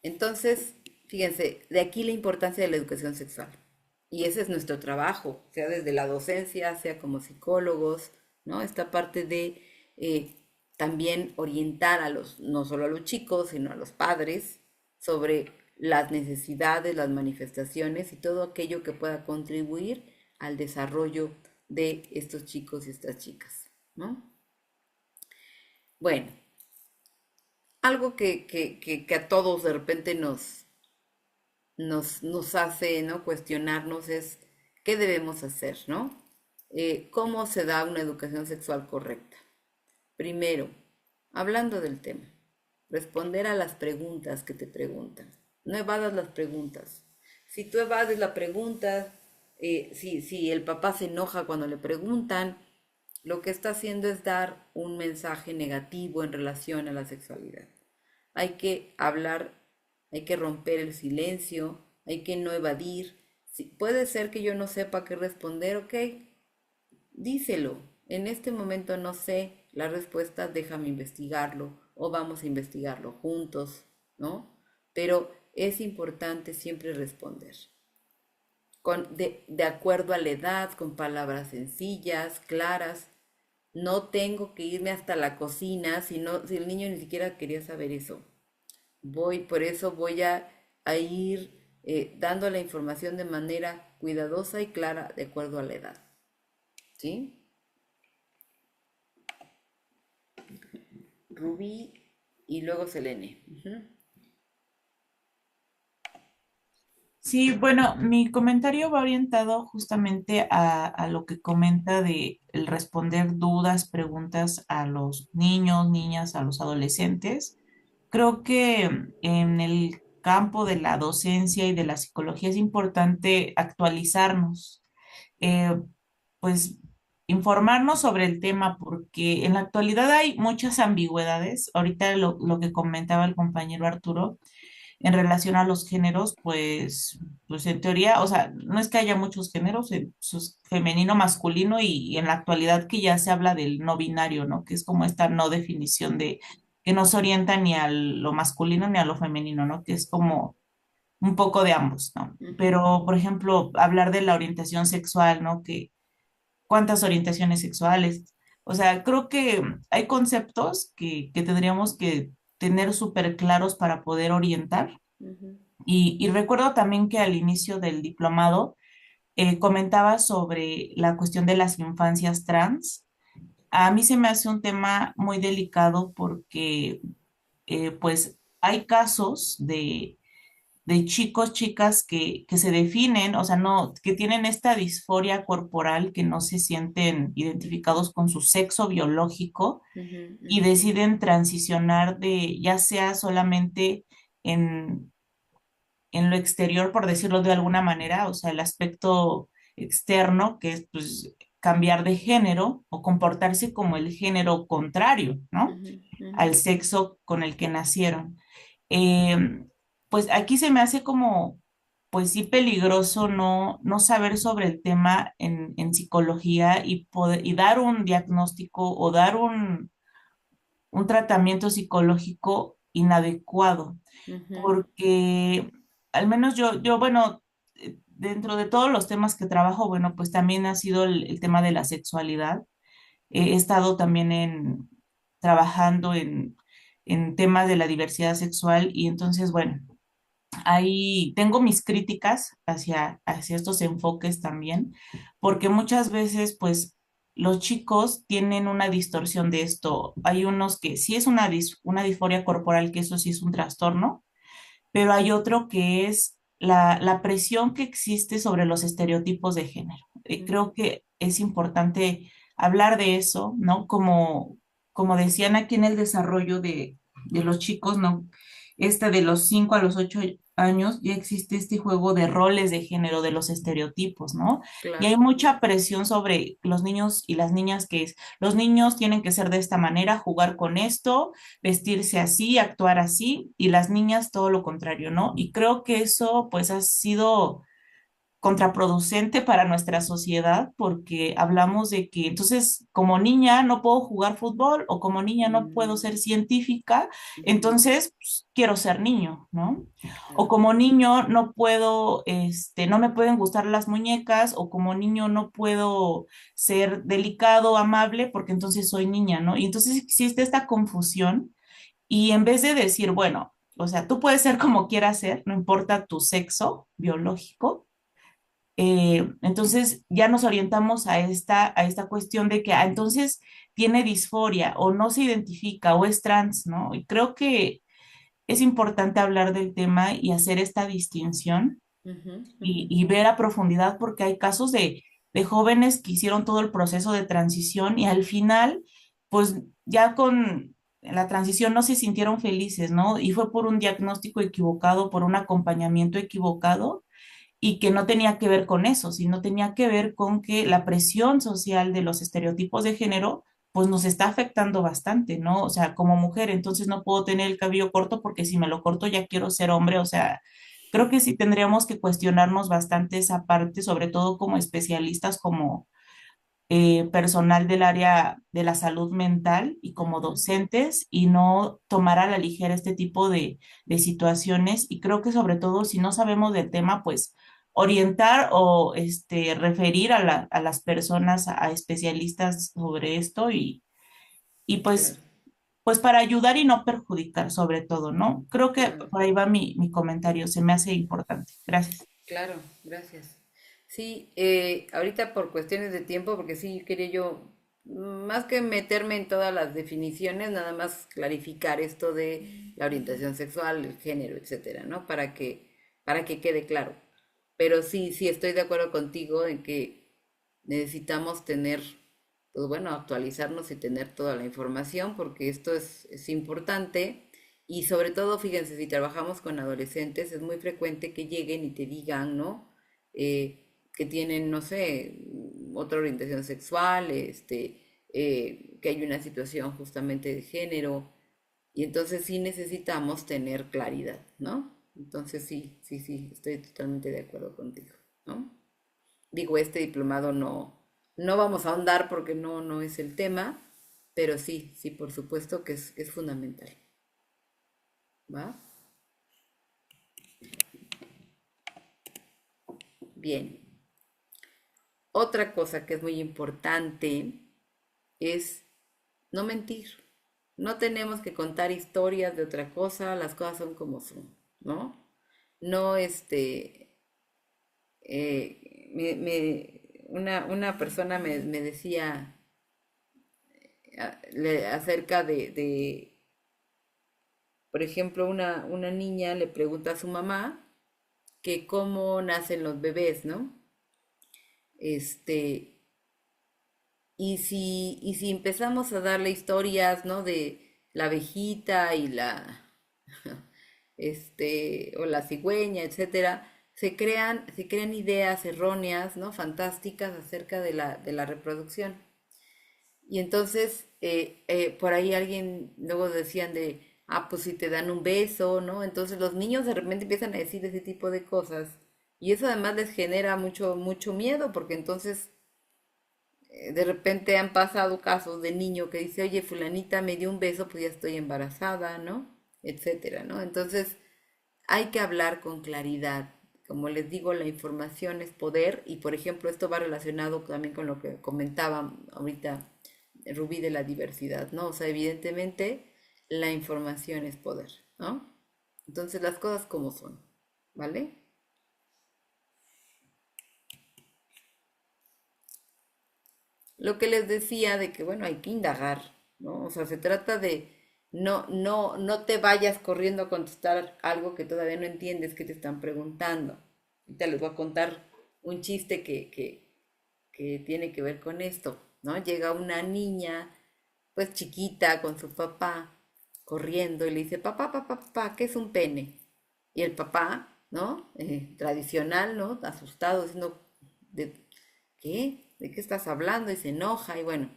Entonces, fíjense, de aquí la importancia de la educación sexual. Y ese es nuestro trabajo, sea desde la docencia, sea como psicólogos, ¿no? Esta parte de también orientar a los, no solo a los chicos, sino a los padres sobre las necesidades, las manifestaciones y todo aquello que pueda contribuir al desarrollo de estos chicos y estas chicas, ¿no? Bueno, algo que a todos de repente nos hace, ¿no?, cuestionarnos es qué debemos hacer, ¿no? ¿Cómo se da una educación sexual correcta? Primero, hablando del tema, responder a las preguntas que te preguntan. No evadas las preguntas. Si tú evades la pregunta, si el papá se enoja cuando le preguntan, lo que está haciendo es dar un mensaje negativo en relación a la sexualidad. Hay que hablar, hay que romper el silencio, hay que no evadir. Si, puede ser que yo no sepa qué responder, ok, díselo. En este momento no sé la respuesta, déjame investigarlo o vamos a investigarlo juntos, ¿no? Pero es importante siempre responder. De acuerdo a la edad, con palabras sencillas, claras. No tengo que irme hasta la cocina si el niño ni siquiera quería saber eso. Por eso voy a ir dando la información de manera cuidadosa y clara de acuerdo a la edad. ¿Sí? Rubí y luego Selene. Sí, bueno, mi comentario va orientado justamente a lo que comenta de el responder dudas, preguntas a los niños, niñas, a los adolescentes. Creo que en el campo de la docencia y de la psicología es importante actualizarnos, eh, pues informarnos sobre el tema, porque en la actualidad hay muchas ambigüedades. Ahorita lo que comentaba el compañero Arturo en relación a los géneros, pues en teoría, o sea, no es que haya muchos géneros, es femenino, masculino y en la actualidad que ya se habla del no binario, ¿no? Que es como esta no definición de que no se orienta ni a lo masculino ni a lo femenino, ¿no? Que es como un poco de ambos, ¿no? Pero, por ejemplo, hablar de la orientación sexual, ¿no? Que cuántas orientaciones sexuales. O sea, creo que hay conceptos que tendríamos que tener súper claros para poder orientar. Y recuerdo también que al inicio del diplomado comentaba sobre la cuestión de las infancias trans. A mí se me hace un tema muy delicado porque pues hay casos de chicos, chicas que se definen, o sea, no, que tienen esta disforia corporal, que no se sienten identificados con su sexo biológico y deciden transicionar de, ya sea solamente en, en lo exterior, por decirlo de alguna manera, o sea, el aspecto externo, que es pues cambiar de género o comportarse como el género contrario, ¿no? Al sexo con el que nacieron. Eh, pues aquí se me hace como, pues sí, peligroso no saber sobre el tema en psicología y, poder, y dar un diagnóstico o dar un tratamiento psicológico inadecuado, porque al menos bueno, dentro de todos los temas que trabajo, bueno, pues también ha sido el tema de la sexualidad. He estado también trabajando en temas de la diversidad sexual y entonces, bueno, ahí tengo mis críticas hacia estos enfoques también, porque muchas veces, pues, los chicos tienen una distorsión de esto. Hay unos que sí es una disforia corporal, que eso sí es un trastorno, pero hay otro que es la presión que existe sobre los estereotipos de género. Creo que es importante hablar de eso, ¿no? Como decían aquí en el desarrollo de los chicos, ¿no? De los 5 a los 8 años ya existe este juego de roles de género, de los estereotipos, ¿no? Y hay Claro. mucha presión sobre los niños y las niñas que es, los niños tienen que ser de esta manera, jugar con esto, vestirse así, actuar así, y las niñas todo lo contrario, ¿no? Y creo que eso pues ha sido contraproducente para nuestra sociedad porque hablamos de que entonces como niña no puedo jugar fútbol o como niña no puedo Mm, ser científica, ujú, entonces pues, quiero ser niño, ¿no? O claro. como niño no puedo, no me pueden gustar las muñecas o como niño no puedo ser delicado, amable porque entonces soy niña, ¿no? Y entonces existe esta confusión y en vez de decir, bueno, o sea, tú puedes ser como quieras ser, no importa tu sexo biológico, entonces ya nos orientamos a esta cuestión de que entonces tiene disforia o no se identifica o es trans, ¿no? Y creo que es importante hablar del tema y hacer esta distinción Ujú, ujú, y ver a profundidad porque hay casos de jóvenes que hicieron todo el proceso de transición y al final, pues ya con la transición no se sintieron felices, ¿no? Y fue por un diagnóstico equivocado, por un acompañamiento equivocado y que no tenía que ver con eso, sino tenía que ver con que la presión social de los estereotipos de género, pues nos está afectando bastante, ¿no? O sea, como mujer, entonces no puedo tener el cabello corto porque si me lo corto ya quiero ser hombre, o sea, creo que sí tendríamos que cuestionarnos bastante esa parte, sobre todo como especialistas, como personal del área de la salud mental y como ujú. docentes y no tomar a la ligera este tipo de situaciones. Y creo que sobre todo si no sabemos del tema, pues orientar o referir a las personas, a especialistas sobre esto y Claro, pues para ayudar y no perjudicar sobre todo, ¿no? Creo que claro, por ahí va mi comentario, se me hace importante. Gracias. claro, gracias. Sí, ahorita por cuestiones de tiempo, porque sí quería yo, más que meterme en todas las definiciones, nada más clarificar esto de la orientación sexual, el género, etcétera, ¿no? Para que quede claro. Pero sí, sí estoy de acuerdo contigo en que necesitamos tener, pues bueno, actualizarnos y tener toda la información, porque esto es importante. Y sobre todo, fíjense, si trabajamos con adolescentes, es muy frecuente que lleguen y te digan, ¿no? Que tienen, no sé, otra orientación sexual, que hay una situación justamente de género, y entonces sí necesitamos tener claridad, ¿no? Entonces sí, sí, sí, estoy totalmente de acuerdo contigo, ¿no? Digo, este diplomado no vamos a ahondar porque no es el tema, pero sí, sí, por supuesto que es fundamental, ¿va? Bien. Otra cosa que es muy importante es no mentir. No tenemos que contar historias de otra cosa, las cosas son como son, ¿no? No, una persona me decía acerca por ejemplo, una niña le pregunta a su mamá que cómo nacen los bebés, ¿no? Este, y si empezamos a darle historias, ¿no? De la abejita y o la cigüeña, etcétera, se crean ideas erróneas, ¿no? Fantásticas acerca de la reproducción. Y entonces, por ahí alguien, luego decían pues si te dan un beso, ¿no? Entonces los niños de repente empiezan a decir ese tipo de cosas. Y eso además les genera mucho, mucho miedo, porque entonces de repente han pasado casos de niño que dice, oye, fulanita me dio un beso, pues ya estoy embarazada, ¿no? Etcétera, ¿no? Entonces, hay que hablar con claridad. Como les digo, la información es poder y, por ejemplo, esto va relacionado también con lo que comentaba ahorita Rubí de la diversidad, ¿no? O sea, evidentemente la información es poder, ¿no? Entonces las cosas como son, ¿vale? Lo que les decía de que, bueno, hay que indagar, ¿no? O sea, se trata de no te vayas corriendo a contestar algo que todavía no entiendes que te están preguntando. Ahorita les voy a contar un chiste que tiene que ver con esto, ¿no? Llega una niña, pues chiquita, con su papá, corriendo y le dice, papá, papá, papá, ¿qué es un pene? Y el papá, ¿no? Tradicional, ¿no? Asustado, diciendo, ¿de qué? ¿De qué estás hablando? Y se enoja y bueno.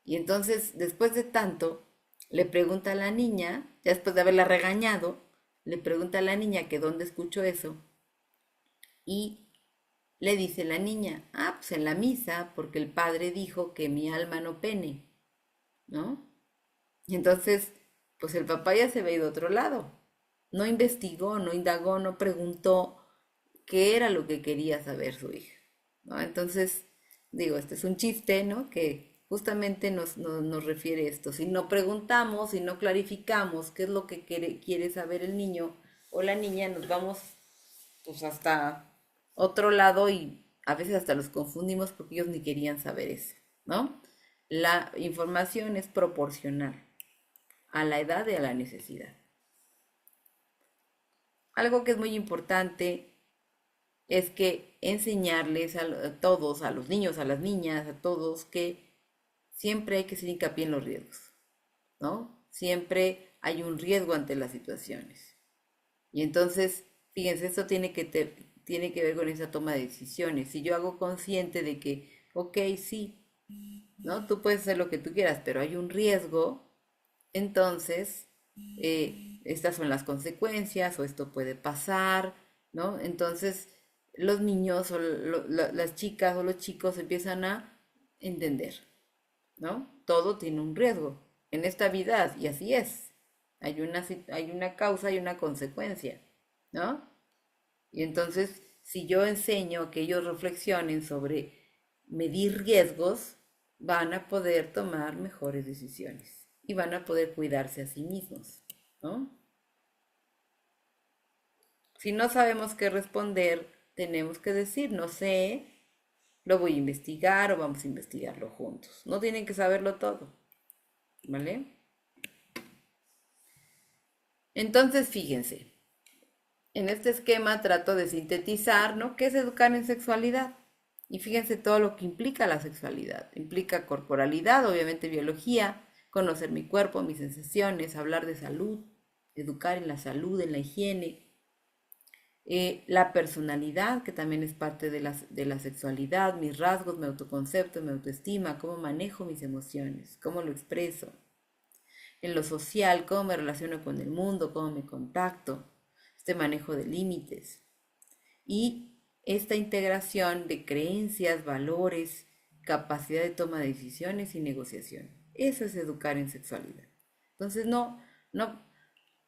Y entonces, después de tanto, le pregunta a la niña, ya después de haberla regañado, le pregunta a la niña que dónde escuchó eso y le dice la niña, ah, pues en la misa, porque el padre dijo que mi alma no pene, ¿no? Y entonces, pues el papá ya se ve de otro lado. No investigó, no indagó, no preguntó qué era lo que quería saber su hija, ¿no? Entonces, digo, este es un chiste, ¿no? Que justamente nos refiere a esto. Si no preguntamos, si no clarificamos qué es lo que quiere saber el niño o la niña, nos vamos pues hasta otro lado y a veces hasta los confundimos porque ellos ni querían saber eso, ¿no? La información es proporcional a la edad y a la necesidad. Algo que es muy importante es que enseñarles a todos, a los niños, a las niñas, a todos, que siempre hay que hacer hincapié en los riesgos, ¿no? Siempre hay un riesgo ante las situaciones. Y entonces, fíjense, esto tiene que ver con esa toma de decisiones. Si yo hago consciente de que, ok, sí, ¿no? Tú puedes hacer lo que tú quieras, pero hay un riesgo, entonces, estas son las consecuencias o esto puede pasar, ¿no? Entonces, los niños o las chicas o los chicos empiezan a entender, ¿no? Todo tiene un riesgo en esta vida y así es. Hay una causa y una consecuencia, ¿no? Y entonces, si yo enseño a que ellos reflexionen sobre medir riesgos, van a poder tomar mejores decisiones y van a poder cuidarse a sí mismos, ¿no? Si no sabemos qué responder, tenemos que decir, no sé, lo voy a investigar o vamos a investigarlo juntos. No tienen que saberlo todo, ¿vale? Entonces, fíjense, en este esquema trato de sintetizar, ¿no? ¿Qué es educar en sexualidad? Y fíjense todo lo que implica la sexualidad. Implica corporalidad, obviamente biología, conocer mi cuerpo, mis sensaciones, hablar de salud, educar en la salud, en la higiene, la personalidad, que también es parte de la sexualidad, mis rasgos, mi autoconcepto, mi autoestima, cómo manejo mis emociones, cómo lo expreso. En lo social, cómo me relaciono con el mundo, cómo me contacto, este manejo de límites. Y esta integración de creencias, valores, capacidad de toma de decisiones y negociación. Eso es educar en sexualidad. Entonces,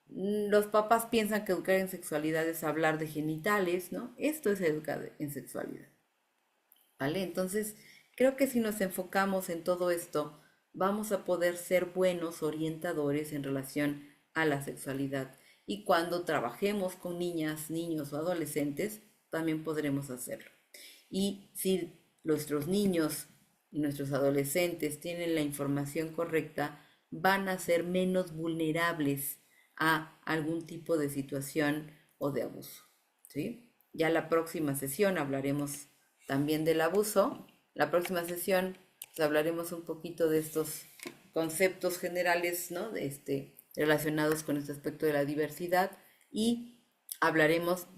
los papás piensan que educar en sexualidad es hablar de genitales, ¿no? Esto es educar en sexualidad, ¿vale? Entonces, creo que si nos enfocamos en todo esto, vamos a poder ser buenos orientadores en relación a la sexualidad. Y cuando trabajemos con niñas, niños o adolescentes, también podremos hacerlo. Y si nuestros niños y nuestros adolescentes tienen la información correcta, van a ser menos vulnerables a algún tipo de situación o de abuso, ¿sí? Ya la próxima sesión hablaremos también del abuso. La próxima sesión pues, hablaremos un poquito de estos conceptos generales, ¿no? Relacionados con este aspecto de la diversidad y hablaremos,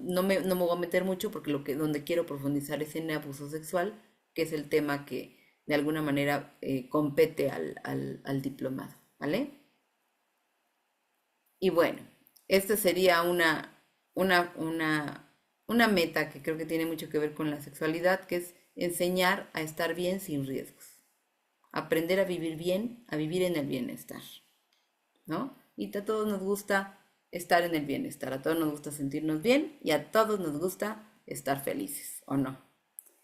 no me voy a meter mucho porque donde quiero profundizar es en abuso sexual, que es el tema que de alguna manera compete al diplomado, ¿vale? Y bueno, esta sería una meta que creo que tiene mucho que ver con la sexualidad, que es enseñar a estar bien sin riesgos. Aprender a vivir bien, a vivir en el bienestar, ¿no? Y a todos nos gusta estar en el bienestar, a todos nos gusta sentirnos bien y a todos nos gusta estar felices, ¿o no?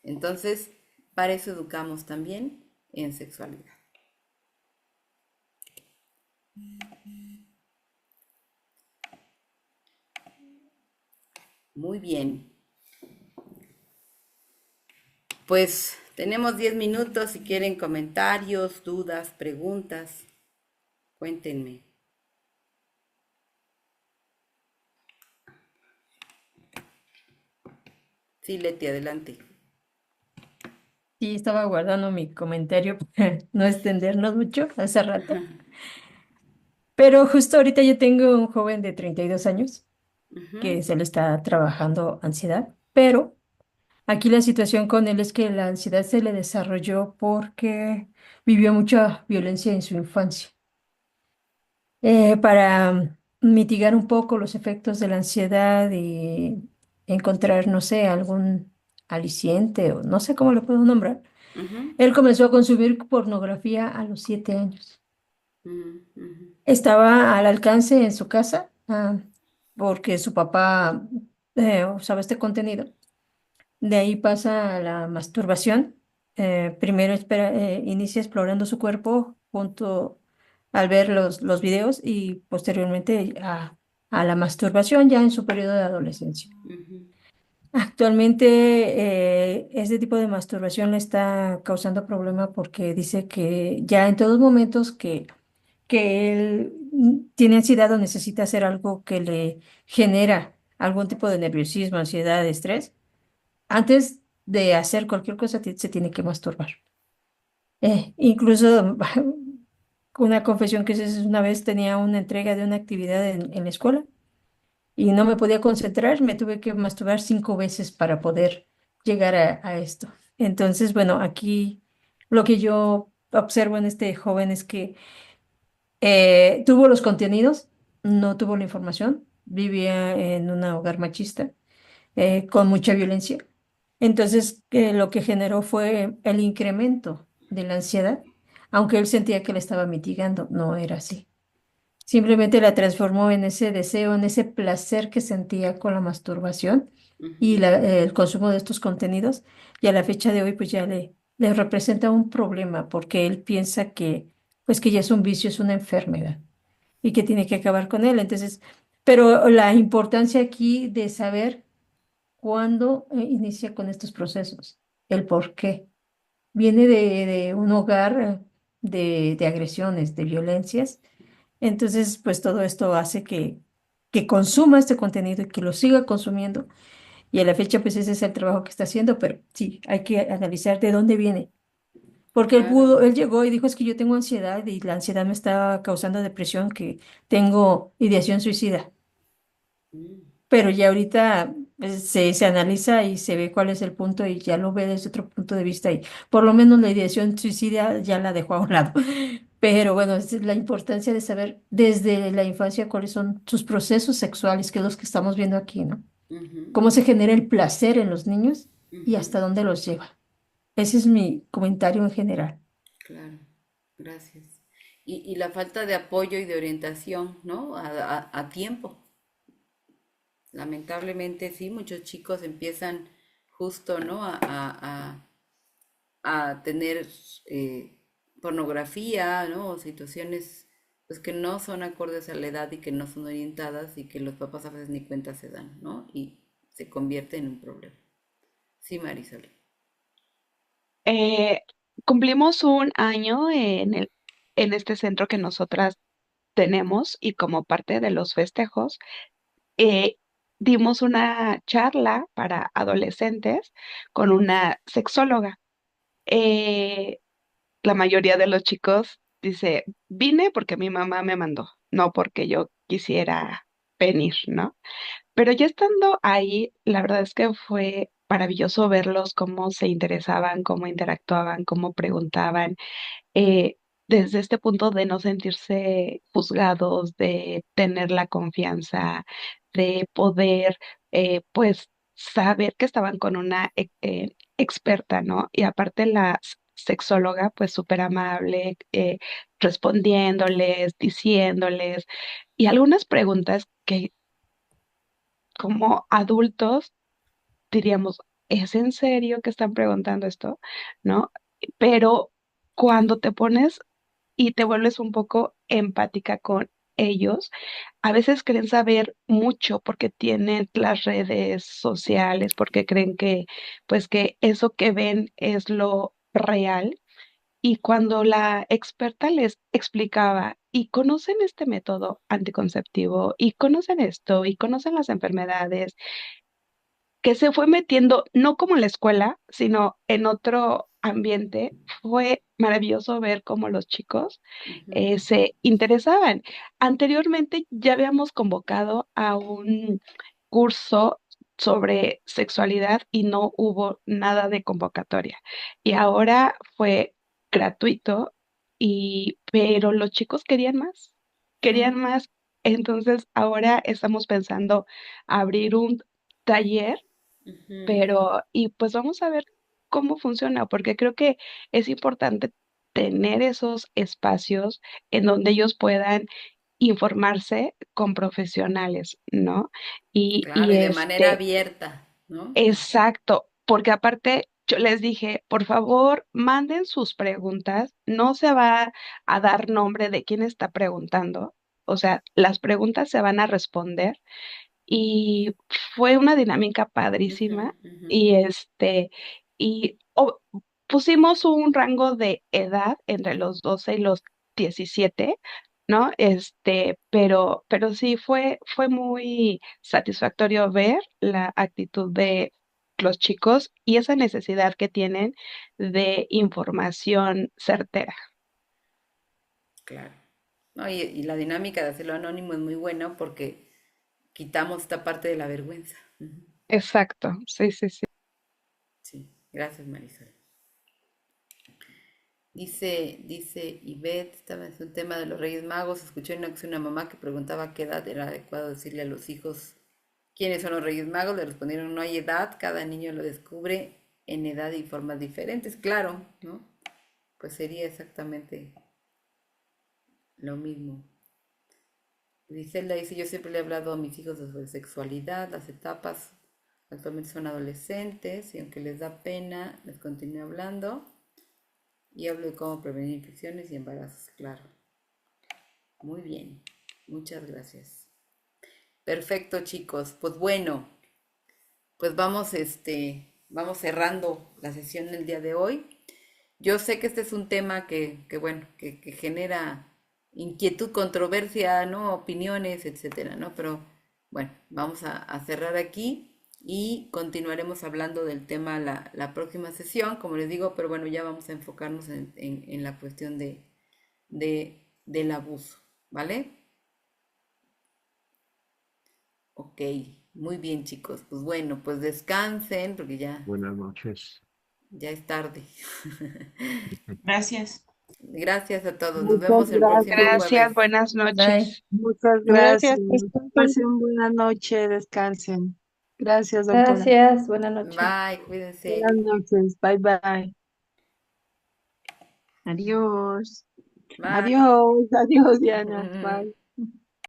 Entonces, para eso educamos también en sexualidad. Muy bien. Pues tenemos 10 minutos si quieren comentarios, dudas, preguntas. Cuéntenme. Sí, Leti, adelante. Sí, estaba guardando mi comentario para no extendernos mucho hace rato. Pero justo ahorita yo tengo un joven de 32 años Ujú, que se le está trabajando ansiedad, pero aquí la situación con él es que la ansiedad se le desarrolló porque vivió mucha violencia en su infancia. Para mitigar un poco los efectos de la ansiedad y encontrar, no sé, algún aliciente o no sé cómo lo puedo nombrar, ujú, él comenzó a consumir pornografía a los 7 años. ujú, ujú, Estaba al alcance en su casa, porque su papá usaba este contenido. De ahí pasa a la masturbación. Primero inicia explorando su cuerpo junto al ver los videos y posteriormente a la masturbación ya en su periodo de adolescencia. ujú. Actualmente este tipo de masturbación le está causando problema porque dice que ya en todos momentos que él tiene ansiedad o necesita hacer algo que le genera algún tipo de nerviosismo, ansiedad, estrés, antes de hacer cualquier cosa se tiene que masturbar. Incluso una confesión que hice es una vez tenía una entrega de una actividad en la escuela y no me podía concentrar, me tuve que masturbar 5 veces para poder llegar a esto. Entonces, bueno, aquí lo que yo observo en este joven es que tuvo los contenidos, no tuvo la información, vivía en un hogar machista con mucha violencia. Entonces, lo que generó fue el incremento de la ansiedad, aunque él sentía que la estaba mitigando, no era así. Simplemente la transformó en ese deseo, en ese placer que sentía con la masturbación y Ujú, el consumo de estos contenidos. Y a la fecha de hoy, pues ya le representa un problema porque él piensa pues que ya es un vicio, es una enfermedad y que tiene que acabar con él. Entonces, pero la importancia aquí de saber cuándo inicia con estos procesos, el por qué. Viene de un hogar de agresiones, de violencias. Entonces, pues todo esto hace que consuma este contenido y que lo siga consumiendo. Y a la fecha, pues ese es el trabajo que está haciendo, pero sí, hay que analizar de dónde viene. Porque claro. él llegó y dijo, es que yo tengo ansiedad y la ansiedad me está causando depresión, que tengo ideación suicida. Mm, Pero ya ahorita pues, se analiza y se ve cuál es el punto y ya lo ve desde otro punto de vista y por lo menos la ideación suicida ya la dejó a un lado. Pero bueno, es la importancia de saber desde la infancia cuáles son sus procesos sexuales, que es los que estamos viendo aquí, ¿no? ujú, Cómo se genera el placer en los niños y ujú. hasta dónde los lleva. Ese es mi comentario en general. Claro, gracias. Y la falta de apoyo y de orientación, ¿no? A tiempo. Lamentablemente, sí, muchos chicos empiezan justo, ¿no? A tener eh, pornografía, ¿no? O situaciones pues que no son acordes a la edad y que no son orientadas y que los papás a veces ni cuenta se dan, ¿no? Y se convierte en un problema. Sí, Marisol. Eh, Cumplimos un año en este centro que nosotras tenemos y como parte de los festejos, eh, dimos una charla para adolescentes con una sexóloga. Eh, la mayoría de los chicos dice, vine porque mi mamá me mandó, no porque yo quisiera venir, ¿no? Pero ya estando ahí, la verdad es que fue maravilloso verlos cómo se interesaban, cómo interactuaban, cómo preguntaban, eh, desde este punto de no sentirse juzgados, de tener la confianza, de poder, pues, saber que estaban con una experta, ¿no? Y aparte la sexóloga, pues, súper amable, respondiéndoles, diciéndoles, y algunas preguntas que como adultos diríamos, ¿es en serio que están preguntando esto? ¿No? Pero cuando te pones y te vuelves un poco empática con ellos. A veces creen saber mucho porque tienen las redes sociales, porque creen que, pues, que eso que ven es lo real. Y cuando la experta les explicaba, y conocen este método anticonceptivo, y conocen esto, y conocen las enfermedades, que se fue metiendo, no como en la escuela, sino en otro ambiente, fue maravilloso ver cómo los chicos Ujú. se interesaban. Anteriormente ya habíamos convocado a un curso sobre sexualidad y no hubo nada de convocatoria. Y ahora fue gratuito pero los chicos querían Mm, más. Entonces ahora estamos pensando abrir un taller, ujú. y pues vamos a ver cómo funciona, porque creo que es importante tener esos espacios en donde ellos puedan informarse con profesionales, ¿no? Claro, y de manera abierta, ¿no? Exacto, porque aparte yo les dije, por favor, manden sus preguntas, no se va a dar nombre de quién está preguntando, o sea, las preguntas se van a responder y fue una dinámica Ujú, padrísima ujú. y pusimos un rango de edad entre los 12 y los 17, ¿no? Pero sí fue muy satisfactorio ver la actitud de los chicos y esa necesidad que tienen de información certera. Claro. No, y la dinámica de hacerlo anónimo es muy buena porque quitamos esta parte de la vergüenza. Ujú. Exacto, sí, sí, sí. Sí, gracias Marisol. Dice Ivette, estaba en un tema de los Reyes Magos, escuché en una ocasión una mamá que preguntaba a qué edad era adecuado decirle a los hijos quiénes son los Reyes Magos, le respondieron no hay edad, cada niño lo descubre en edad y formas diferentes, claro, ¿no? Pues sería exactamente lo mismo. Griselda dice, yo siempre le he hablado a mis hijos sobre sexualidad, las etapas, actualmente son adolescentes y aunque les da pena, les continúo hablando y hablo de cómo prevenir infecciones y embarazos, claro. Muy bien, muchas gracias. Perfecto, chicos. Pues bueno, pues vamos cerrando la sesión del día de hoy. Yo sé que este es un tema que bueno, que genera inquietud, controversia, ¿no? Opiniones, etcétera, ¿no? Pero bueno, vamos a cerrar aquí y continuaremos hablando del tema la próxima sesión, como les digo, pero bueno, ya vamos a enfocarnos en la cuestión del abuso, ¿vale? Ok, muy bien, chicos. Pues bueno, pues descansen porque Buenas noches. ya es tarde. Gracias. Gracias a todos. Nos Muchas vemos el próximo gracias. Gracias, jueves. buenas Bye. noches. Muchas Gracias, gracias. que estén bien. Pasen buena noche, descansen. Gracias, doctora. Gracias, buenas noches. Bye, cuídense. Buenas noches. Bye bye. Adiós. Bye. Adiós, adiós, Diana. Bye.